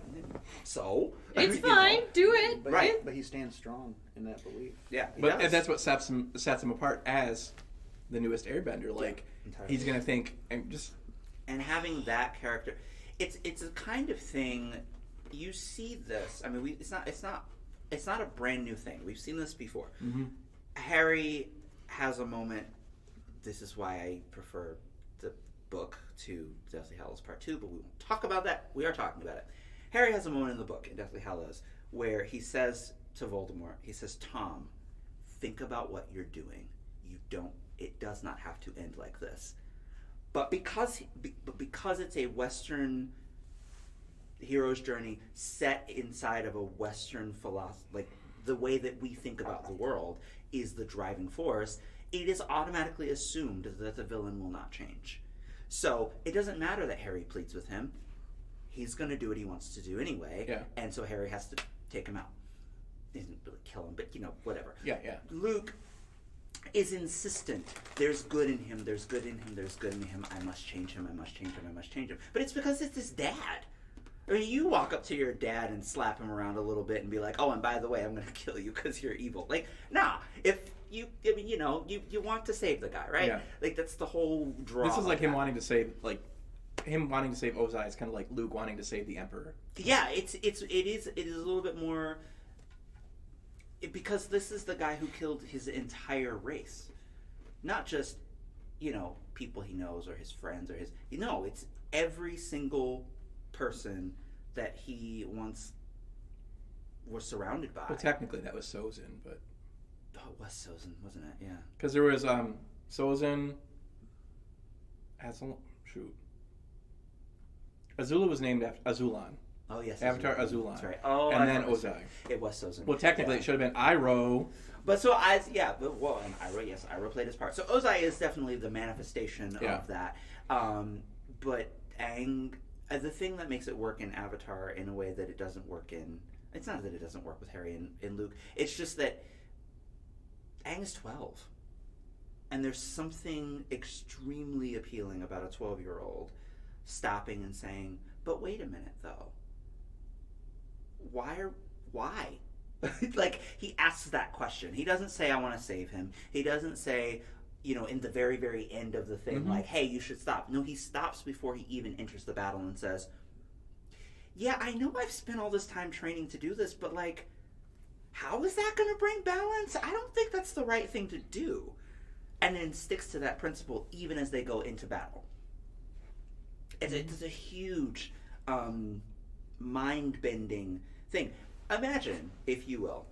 so it's fine. Do it. But, right. But he stands strong in that belief. Yeah, and that's what sets him apart as the newest Airbender. Like, he's gonna think and having that character, it's a kind of thing. You see this. I mean, it's not a brand new thing. We've seen this before. Harry has a moment. This is why I prefer the book to Deathly Hallows Part 2, but we won't talk about that. We are talking about it. Harry has a moment in the book, in Deathly Hallows, where he says to Voldemort, he says, Tom, think about what you're doing. It does not have to end like this. But because it's a Western hero's journey set inside of a Western philosophy, like the way that we think about the world is the driving force, it is automatically assumed that the villain will not change. So it doesn't matter that Harry pleads with him. He's going to do what he wants to do anyway. Yeah. And so Harry has to take him out. He doesn't really kill him, but whatever. Yeah. Luke is insistent. There's good in him. There's good in him. There's good in him. I must change him. I must change him. I must change him. But it's because it's his dad. I mean, you walk up to your dad and slap him around a little bit and be like, oh, and by the way, I'm going to kill you because you're evil. Like, nah. You want to save the guy, right? Yeah. Like, that's the whole draw. This is like him wanting to save, Ozai is kind of like Luke wanting to save the Emperor. Yeah, it is a little bit more, because this is the guy who killed his entire race. Not just, people he knows or his friends or it's every single person that he once was surrounded by. Well, technically that was Sozin, but... Oh, it was Sozin, wasn't it? Yeah. Because there was Sozin... Azula was named after Azulan. Oh, yes. Avatar Azulan. That's right. Oh, and then Ozai. It was Sozin. Well, technically it should have been Iroh. But and Iroh, yes, Iroh played his part. So Ozai is definitely the manifestation of that. But Aang... the thing that makes it work in Avatar in a way that it doesn't work in... It's not that it doesn't work with Harry and Luke. It's just that Aang is 12. And there's something extremely appealing about a 12-year-old stopping and saying, but wait a minute, though. Why? Like, he asks that question. He doesn't say, I want to save him. He doesn't say... in the very, very end of the thing, like, hey, you should stop. No, he stops before he even enters the battle and says, yeah, I know I've spent all this time training to do this, but, like, how is that going to bring balance? I don't think that's the right thing to do. And then sticks to that principle even as they go into battle. It's a huge, mind-bending thing. Imagine, if you will,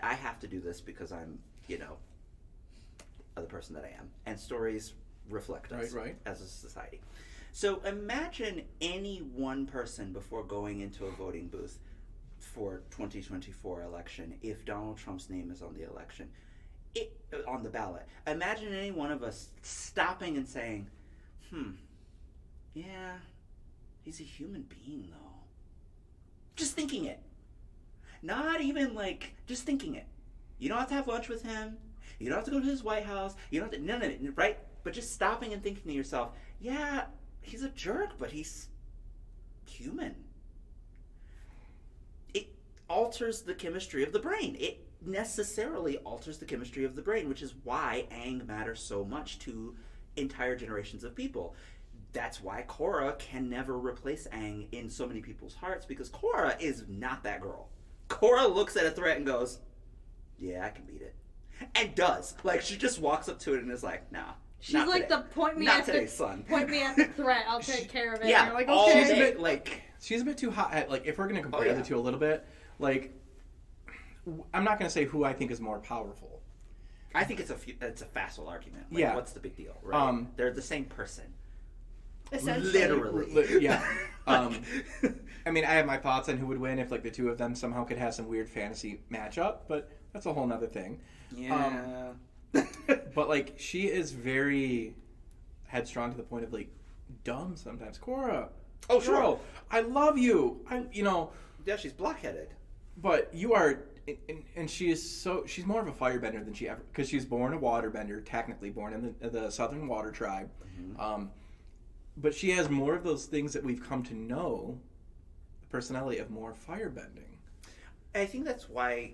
I have to do this because I'm, the person that I am. And stories reflect us as a society. So imagine any one person before going into a voting booth for 2024 election, if Donald Trump's name is on the election, on the ballot. Imagine any one of us stopping and saying, yeah, he's a human being though. Just thinking it. Not even just thinking it. You don't have to have lunch with him. You don't have to go to his White House. You don't have to, none of it, right? But just stopping and thinking to yourself, yeah, he's a jerk, but he's human. It alters the chemistry of the brain. It necessarily alters the chemistry of the brain, which is why Aang matters so much to entire generations of people. That's why Korra can never replace Aang in so many people's hearts, because Korra is not that girl. Korra looks at a threat and goes, yeah, I can beat it. And does. She just walks up to it and is like, nah. She's not like today. the point me not at today, the son. Point me at the threat. I'll take care of it. Yeah, and you're like, all okay. day. She's a bit too hot. If we're gonna compare the two a little bit, I'm not gonna say who I think is more powerful. I think it's a facile argument. What's the big deal? Right? They're the same person. Essentially. Literally. Yeah. I mean, I have my thoughts on who would win if the two of them somehow could have some weird fantasy matchup, but that's a whole nother thing. Yeah. But she is very headstrong to the point of dumb sometimes. Korra. Oh, girl, sure. I love you. Yeah, she's blockheaded. But you are, and she's more of a firebender than she ever, because she's born a waterbender, technically born in the Southern Water Tribe. Mm-hmm. But she has more of those things that we've come to know, the personality of more firebending. I think that's why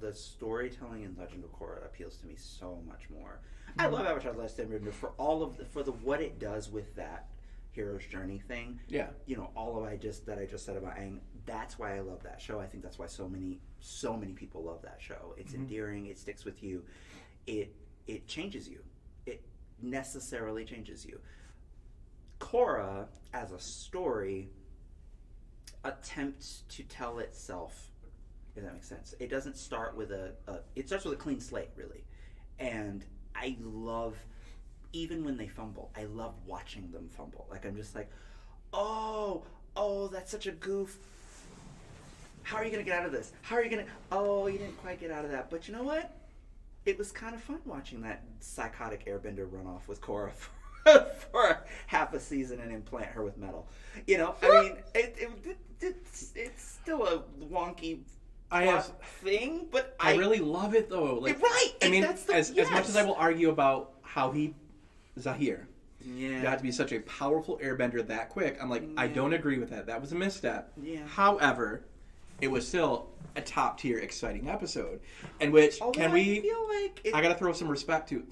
the storytelling in Legend of Korra appeals to me so much more. Mm-hmm. I love Avatar: Last Airbender for what it does with that hero's journey thing. Yeah. All of I just said about Aang. That's why I love that show. I think that's why so many people love that show. It's endearing. It sticks with you. It changes you. It necessarily changes you. Korra, as a story, attempts to tell itself, if that makes sense. It doesn't start with it starts with a clean slate, really. And I love, even when they fumble, I love watching them fumble. I'm just like, oh, that's such a goof. How are you going to get out of this? You didn't quite get out of that. But you know what? It was kind of fun watching that psychotic airbender run off with Korra for half a season and implant her with metal. It's still a wonky thing, but I really love it though. Right. I mean, as much as I will argue about how Zahir got to be such a powerful airbender that quick, I'm I don't agree with that. That was a misstep. Yeah. However, it was still a top tier exciting episode. In which I gotta throw some respect to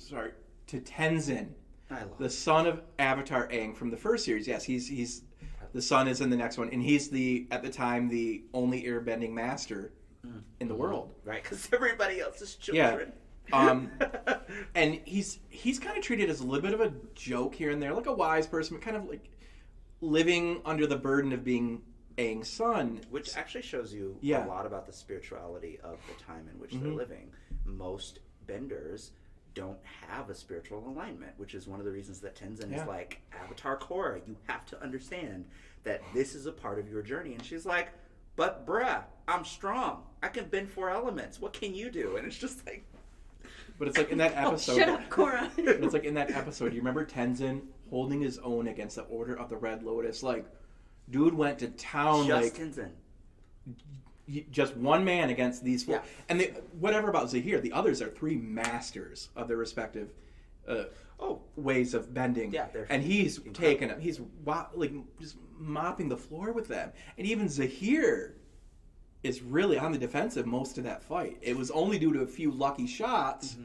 Tenzin. The son of Avatar Aang from the first series. Yes, he's the son is in the next one, and he's at the time the only airbending master in the world. Right, because everybody else is children. Yeah. And he's kind of treated as a little bit of a joke here and there, like a wise person, but kind of living under the burden of being Aang's son. Which actually shows you a lot about the spirituality of the time in which they're living. Most benders don't have a spiritual alignment, which is one of the reasons that Tenzin is like, Avatar Korra, you have to understand that this is a part of your journey. And she's like, but bruh, I'm strong. I can bend 4 elements. What can you do? And it's just like... But it's in that episode... shut up, Korra. It's in that episode, you remember Tenzin holding his own against the Order of the Red Lotus? Dude went to town Tenzin. Just one man against these 4. Yeah. And whatever about Zahir, the others are 3 masters of their respective ways of bending. Yeah, and he's taken them. He's just mopping the floor with them. And even Zahir is really on the defensive most of that fight. It was only due to a few lucky shots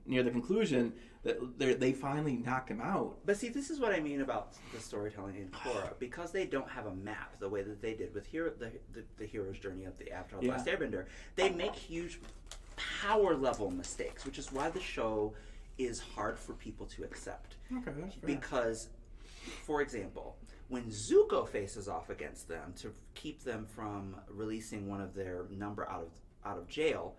near the conclusion that they finally knocked him out. But see, this is what I mean about the storytelling in Korra. Because they don't have a map the way that they did with the hero's journey of the Avatar: The Last Airbender, they make huge power level mistakes, which is why the show is hard for people to accept. Okay, that's fair. Because, for example, when Zuko faces off against them to keep them from releasing one of their number out of jail,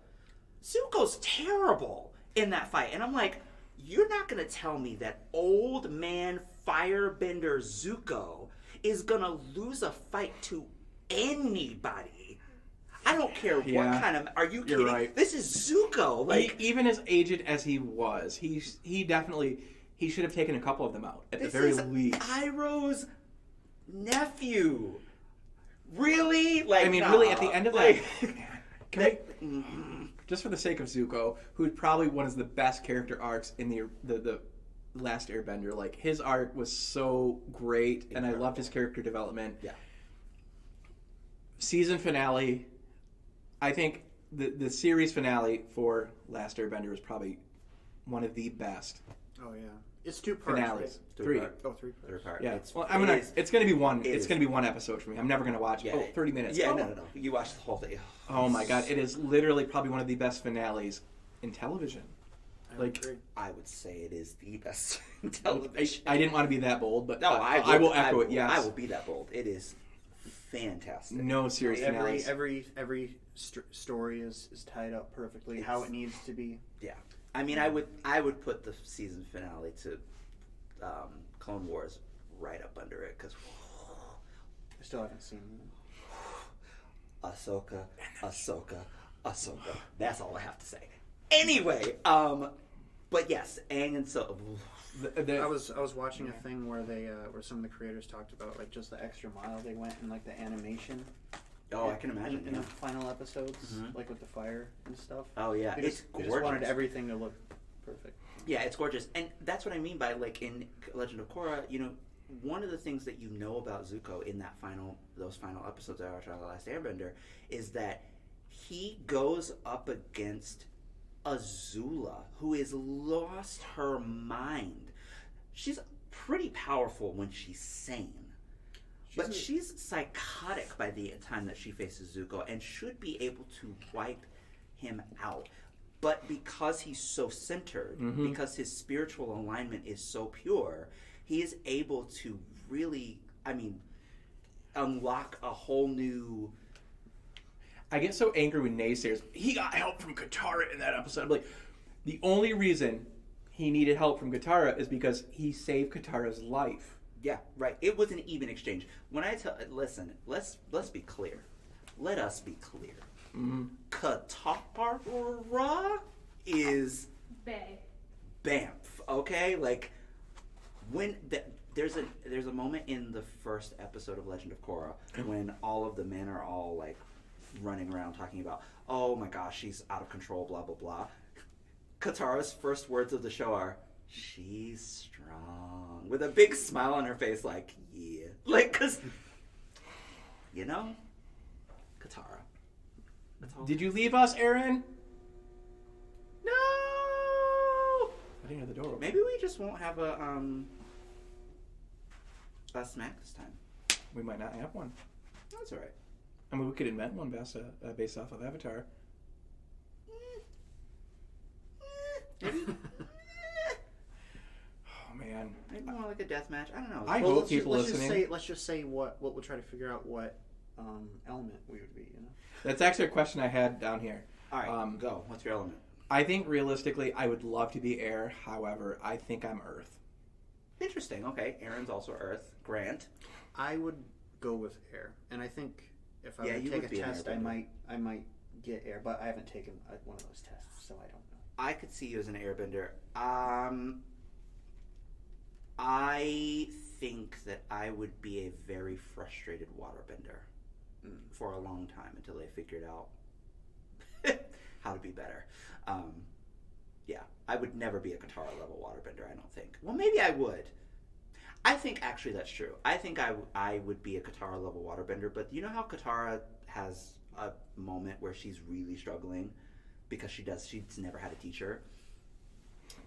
Zuko's terrible in that fight. And I'm like, you're not going to tell me that old man firebender Zuko is going to lose a fight to anybody. I don't care what kind of... Are you kidding? You're right. This is Zuko. Like, even as aged as he was, he definitely... He should have taken a couple of them out, at the very least. Iroh's nephew. Really? Like, I mean, really, at the end of that... Just for the sake of Zuko, who's probably one of the best character arcs in the Last Airbender. Like, his arc was so great, and I loved his character development. Yeah. Season finale, I think the series finale for Last Airbender is probably one of the best. Oh yeah, it's 2 parts. Finales. Right? 3. Oh, 3 parts. 3 parts. Yeah. It's gonna be one. It's gonna be one episode for me. I'm never gonna watch. Yeah, 30 minutes. Yeah, no. You watch the whole thing. Oh my god, it is literally probably one of the best finales in television. I would say it is the best in television. I didn't want to be that bold, but No, I will echo it. Yes, I will be that bold. It is fantastic. No series finales. Every story is tied up perfectly how it needs to be. Yeah, I mean, I would put the season finale to Clone Wars right up under it because I still haven't seen it. Ahsoka. That's all I have to say. Anyway, but yes, Aang and so. I was watching a thing where where some of the creators talked about like just the extra mile they went in like the animation. Oh, I can imagine. In the final episodes, like with the fire and stuff. Oh yeah, it's gorgeous. Just wanted everything to look perfect. Yeah, it's gorgeous, and that's what I mean by like in Legend of Korra. You know, one of the things that you know about Zuko in those final episodes of Avatar: The Last Airbender is that he goes up against Azula, who has lost her mind. She's pretty powerful when she's sane. But she's psychotic by the time that she faces Zuko and should be able to wipe him out. But because he's so centered, because his spiritual alignment is so pure, he is able to really, unlock a whole new... I get so angry when naysayers, he got help from Katara in that episode. I'm like, the only reason he needed help from Katara is because he saved Katara's life. Yeah, right. It was an even exchange. When I listen, let's be clear. Let us be clear. Katara is Bamf. Okay, like when there's a moment in the first episode of Legend of Korra when all of the men are all like running around talking about, oh my gosh, she's out of control, blah blah blah. Katara's first words of the show are, she's strong, with a big smile on her face, like, yeah. Like, because, Katara. Did you leave us, Aaron? No! I didn't hear the door open. Maybe we just won't have a snack this time. We might not have one. That's all right. I mean, we could invent one based off of Avatar. Oh man, Maybe more like a death match. I don't know. I hope people listening. Let's just say what we'll try to figure out what element we would be. You know, that's actually a question I had down here. All right, go. What's your element? I think realistically, I would love to be air. However, I think I'm Earth. Interesting. Okay, Aaron's also Earth. Grant. I would go with air, and I think if I were to take a test, I might get air, but I haven't taken one of those tests, so I don't know. I could see you as an airbender. I think that I would be a very frustrated waterbender for a long time until they figured out how to be better. Yeah, I would never be a Katara level waterbender, I don't think. Well, maybe I would. I think actually that's true. I think I would be a Katara level waterbender, but you know how Katara has a moment where she's really struggling because she's never had a teacher?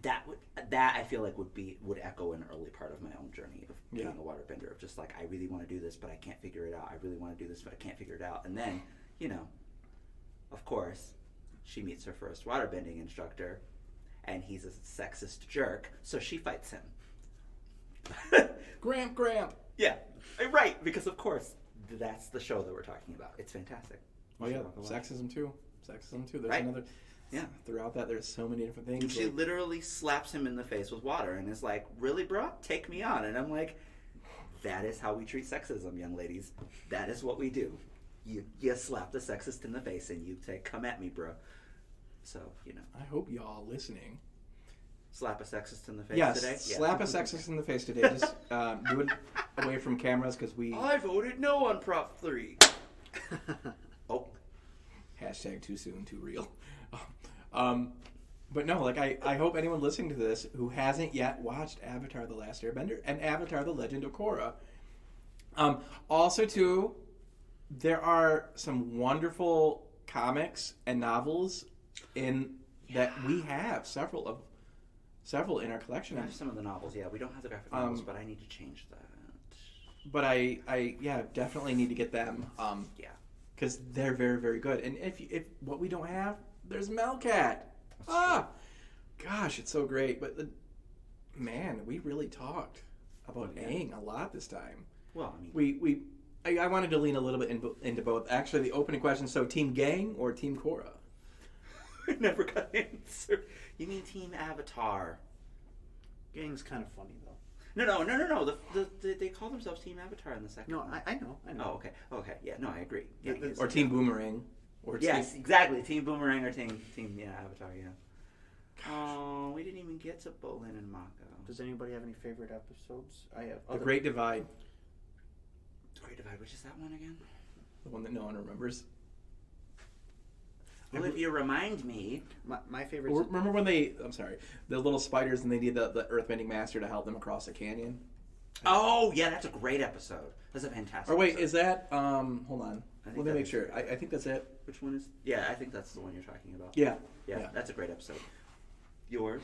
That I feel like would echo an early part of my own journey of being a waterbender, of just like, I really want to do this but I can't figure it out. I really want to do this but I can't figure it out. And then, of course, she meets her first waterbending instructor and he's a sexist jerk, so she fights him. Gramp. Yeah, right, because of course that's the show that we're talking about. It's fantastic. Oh yeah, sexism too. sexism too. There's Right. another. Yeah. Throughout that, there's so many different things. And she like- literally slaps him in the face with water and is like, "Really, bro? Take me on." And I'm like, that is how we treat sexism, young ladies. That is what we do. You slap the sexist in the face and you say, "Come at me, bro." So, I hope y'all listening. slap a sexist in the face Yes, today? slap a sexist in the face today. Just do it away from cameras because we I voted no on Prop 3. Oh. hashtag too soon, too real. But no, like I hope anyone listening to this who hasn't yet watched Avatar: The Last Airbender and Avatar: The Legend of Korra. Also, too, there are some wonderful comics and novels that we have several in our collection. I have some of the novels, yeah. We don't have the graphic novels, but I need to change that. But I definitely need to get them. Yeah. Because they're very, very good. And if what we don't have, there's Melcat. Gosh, it's so great. But man, we really talked about Aang a lot this time. Well, I mean, I wanted to lean a little bit into both. Actually, the opening question: so Team Gang or Team Korra? I never got an answer. You mean Team Avatar? Gang's kind of funny though. No. They call themselves Team Avatar in the second. No, one. I know. Oh, okay. Yeah, no, I agree. Yeah, Or Team Boomerang? Or yes, exactly. Team Boomerang or Team Avatar. Yeah. Oh, we didn't even get to Bolin and Mako. Does anybody have any favorite episodes? I have. The Great Divide. The Great Divide. Which is that one again? The one that no one remembers. Well, if you remind me. My favorite. Remember when the little spiders and they need the earthbending master to help them across the canyon? Oh, yeah, that's a great episode. That's a fantastic Or wait, episode. is that, hold on. Let me that make is sure. great. I think that's it. Which one is? Yeah, I think that's the one you're talking about. Yeah. Yeah, that's a great episode. Yours?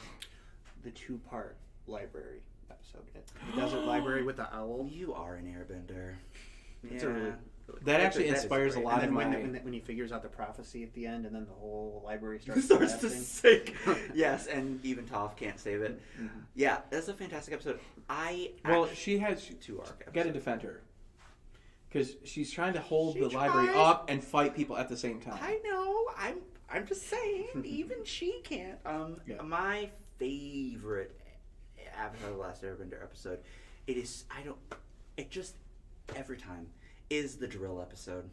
The 2-part library episode. The Desert Library with the owl. You are an airbender. It's a really That actually that is inspires a great. lot of and my... then when he figures out the prophecy at the end, and then the whole library starts starts to collapsing. sink. Yes, and even Toph can't save it. Mhm. Yeah, that's a fantastic episode. She has... Two arc episode. Got to defend her. Because she's trying to hold She the library tried. up and fight people at the same time. I know. I'm just saying. Even she can't. Yeah. My favorite Avatar: The Last Airbender episode. Every time is the drill episode,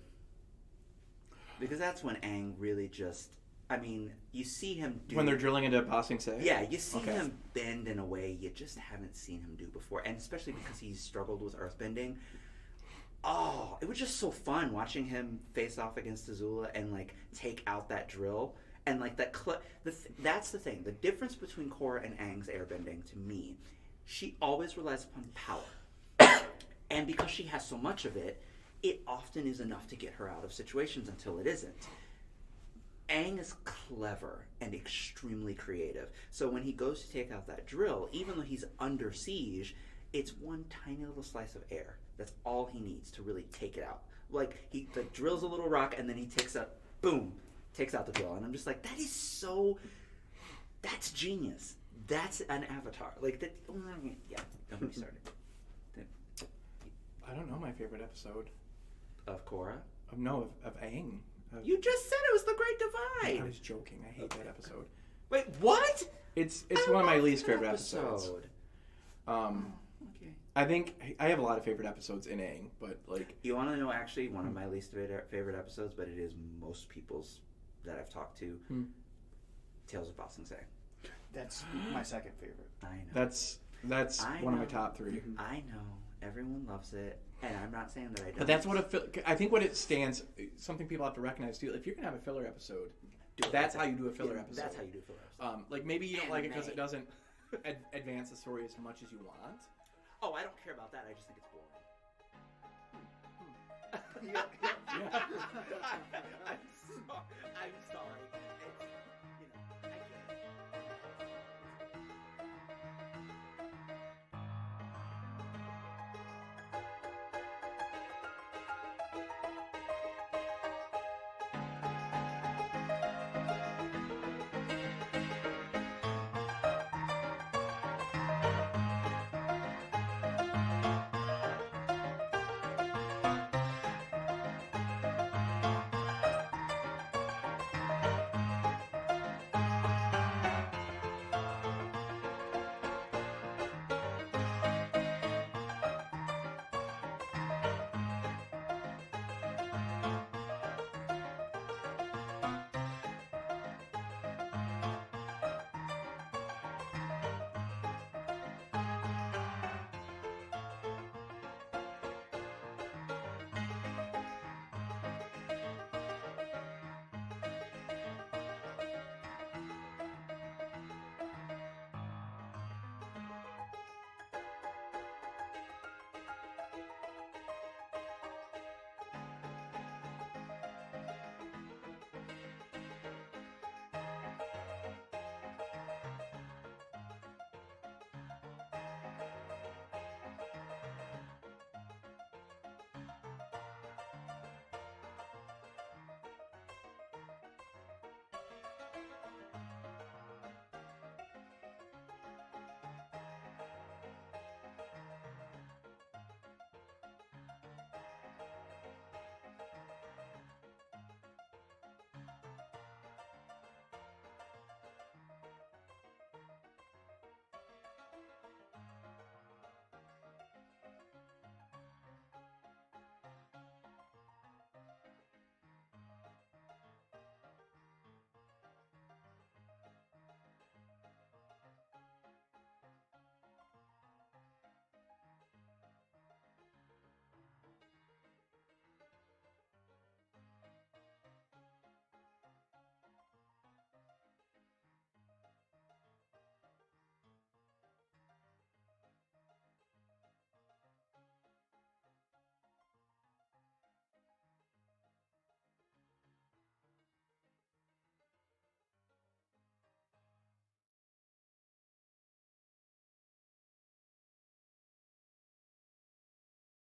because that's when Aang really just. I mean, you see him do When they're drilling into Ba Sing Se? Yeah, you see Okay. him bend in a way you just haven't seen him do before, and especially because he's struggled with earthbending. Oh, it was just so fun watching him face off against Azula and like take out that drill and like that. That's the thing. The difference between Korra and Aang's airbending, to me, she always relies upon power, and because she has so much of it, it often is enough to get her out of situations until it isn't. Aang is clever and extremely creative. So when he goes to take out that drill, even though he's under siege, it's one tiny little slice of air. That's all he needs to really take it out. Like, he drills a little rock and then he takes out the drill. And I'm just like, that's genius. That's an Avatar. Like, that, yeah, don't get me started. I don't know my favorite episode. Of Korra? Of Aang. You just said it was The Great Divide. I was joking. I hate that episode. Wait, what? It's one of my love least that favorite episodes. Okay. I think I have a lot of favorite episodes in Aang, but like You want to know actually one of my least favorite episodes, but it is most people's that I've talked to. Tales of Ba Sing Se. That's my second favorite. I know. that's one of my top 3. I know. Everyone loves it, and I'm not saying that I don't. But that's I think what it stands. Something people have to recognize too. If you're gonna have a filler episode, that's how you do a filler episode. That's how you do a filler episode. Like maybe you don't like it because it doesn't advance the story as much as you want. Oh, I don't care about that. I just think it's boring. Yeah. I'm sorry.